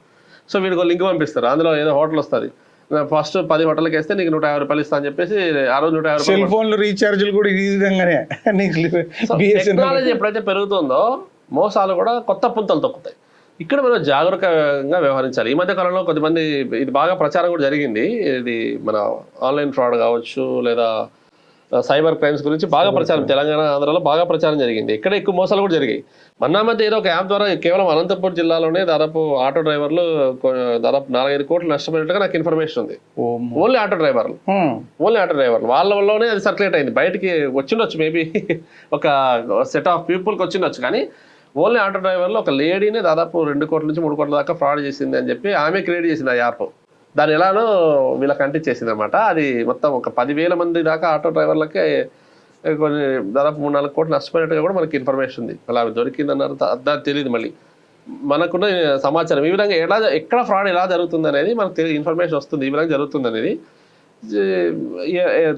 సో వీడికి లింక్ పంపిస్తారు, అందులో ఏదో హోటల్ వస్తుంది, ఫస్ట్ 10 హోటల్కి వేస్తే నీకు 150 రూపాయలు ఇస్తా అని చెప్పేసి ఆ రోజు 150 రూపాయలు. సెల్ ఫోన్లు రీఛార్జ్లు కూడా ఈ విధంగానే. టెక్నాలజీ ఎప్పుడైతే పెరుగుతుందో మోసాలు కూడా కొత్త పుంతలు తొక్కుతాయి. ఇక్కడ మనం జాగరూకంగా వ్యవహరించాలి. ఈ మధ్య కాలంలో కొద్దిమంది ఇది బాగా ప్రచారం కూడా జరిగింది, ఇది మన ఆన్లైన్ ఫ్రాడ్ కావచ్చు లేదా సైబర్ క్రైమ్స్ గురించి బాగా ప్రచారం, తెలంగాణ ఆంధ్రాలో బాగా ప్రచారం జరిగింది. ఇక్కడ ఎక్కువ మోసాలు కూడా జరిగాయి. మొన్న మధ్య ఏదో ఒక యాప్ ద్వారా కేవలం అనంతపురం జిల్లాలోనే దాదాపు ఆటో డ్రైవర్లు దాదాపు 4-5 కోట్లు నష్టపోయినట్టుగా నాకు ఇన్ఫర్మేషన్ ఉంది. ఓన్లీ ఆటో డ్రైవర్లు వాళ్ళ వల్లనే అది సర్క్యులేట్ అయింది. బయటికి వచ్చిండొచ్చు, మేబీ ఒక సెట్ ఆఫ్ పీపుల్కి వచ్చిండొచ్చు, కానీ ఓన్లీ ఆటో డ్రైవర్లు ఒక లేడీనే దాదాపు 2 కోట్ల నుంచి 3 కోట్ల దాకా ఫ్రాడ్ చేసింది అని చెప్పి ఆమె క్రియేట్ చేసింది ఆ యాప్. దాన్ని ఎలానో వీళ్ళకి అంటించేసింది అనమాట. అది మొత్తం ఒక 10,000 మంది దాకా ఆటో డ్రైవర్లకే కొన్ని దాదాపు 3-4 కోట్లు నష్టపోయినట్టుగా కూడా మనకి ఇన్ఫర్మేషన్ ఉంది. అలా దొరికిందన్నారు, దాని తెలియదు. మళ్ళీ మనకున్న సమాచారం ఈ విధంగా ఎక్కడ ఫ్రాడ్ ఎలా జరుగుతుంది అనేది మనకు ఇన్ఫర్మేషన్ వస్తుంది, ఈ విధంగా జరుగుతుంది అనేది.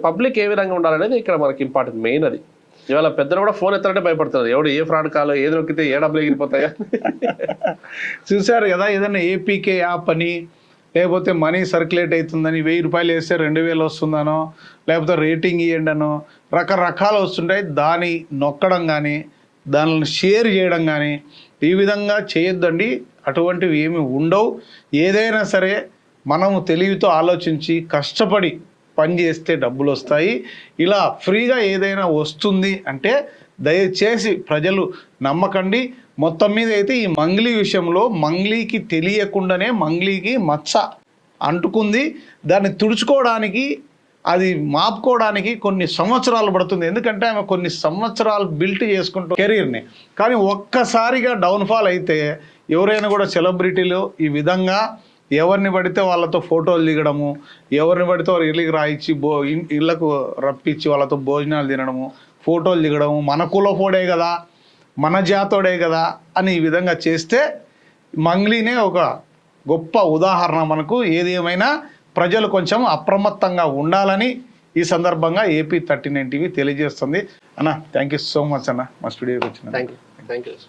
పబ్లిక్ ఏ విధంగా ఉండాలనేది ఇక్కడ మనకి ఇంపార్టెంట్, మెయిన్ అది. ఇవాళ పెద్దలు కూడా ఫోన్ ఎత్తారంటే భయపడుతున్నారు, ఎవడు ఏ ఫ్రాడ్ కాలో ఏది నొక్కితే ఏ డబ్బులు ఎగిరిపోతాయా. చూసారు కదా, ఏదైనా ఏపీకే యాప్ అని, లేకపోతే మనీ సర్క్యులేట్ అవుతుందని 1000 రూపాయలు వేస్తే 2000 వస్తుందనో, లేకపోతే రేటింగ్ ఇవ్వండి అనో, రకరకాలు వస్తుంటాయి. దాన్ని నొక్కడం కానీ దానిని షేర్ చేయడం కానీ ఈ విధంగా చేయొద్దండి. అటువంటివి ఏమి ఉండవు. ఏదైనా సరే మనము తెలివితో ఆలోచించి కష్టపడి పని చేస్తే డబ్బులు వస్తాయి. ఇలా ఫ్రీగా ఏదైనా వస్తుంది అంటే దయచేసి ప్రజలు నమ్మకండి. మొత్తం మీద అయితే ఈ మంగ్లీ విషయంలో మంగ్లీకి తెలియకుండానే మంగ్లీకి మచ్చ అంటుకుంది. దాన్ని తుడుచుకోవడానికి, అది మాపుకోవడానికి కొన్ని సంవత్సరాలు పడుతుంది. ఎందుకంటే ఆమె కొన్ని సంవత్సరాలు బిల్ట్ చేసుకుంటూ కెరీర్ని, కానీ ఒక్కసారిగా డౌన్ఫాల్ అయితే ఎవరైనా కూడా సెలబ్రిటీలు ఈ విధంగా ఎవరిని పడితే వాళ్ళతో ఫోటోలు దిగడము, ఎవరిని పడితే వారు ఇళ్ళకి రాయించి ఇళ్లకు రప్పించి వాళ్ళతో భోజనాలు తినడము, ఫోటోలు దిగడము, మన కులపోడే కదా, మన జాతోడే కదా అని ఈ విధంగా చేస్తే మంగ్లీనే ఒక గొప్ప ఉదాహరణ మనకు. ఏది ఏమైనా ప్రజలు కొంచెం అప్రమత్తంగా ఉండాలని ఈ సందర్భంగా AP 39 TV తెలియజేస్తుంది. అన్న, థ్యాంక్ యూ సో మచ్ అన్న, మా స్టూడియోకి వచ్చిన. Thank you.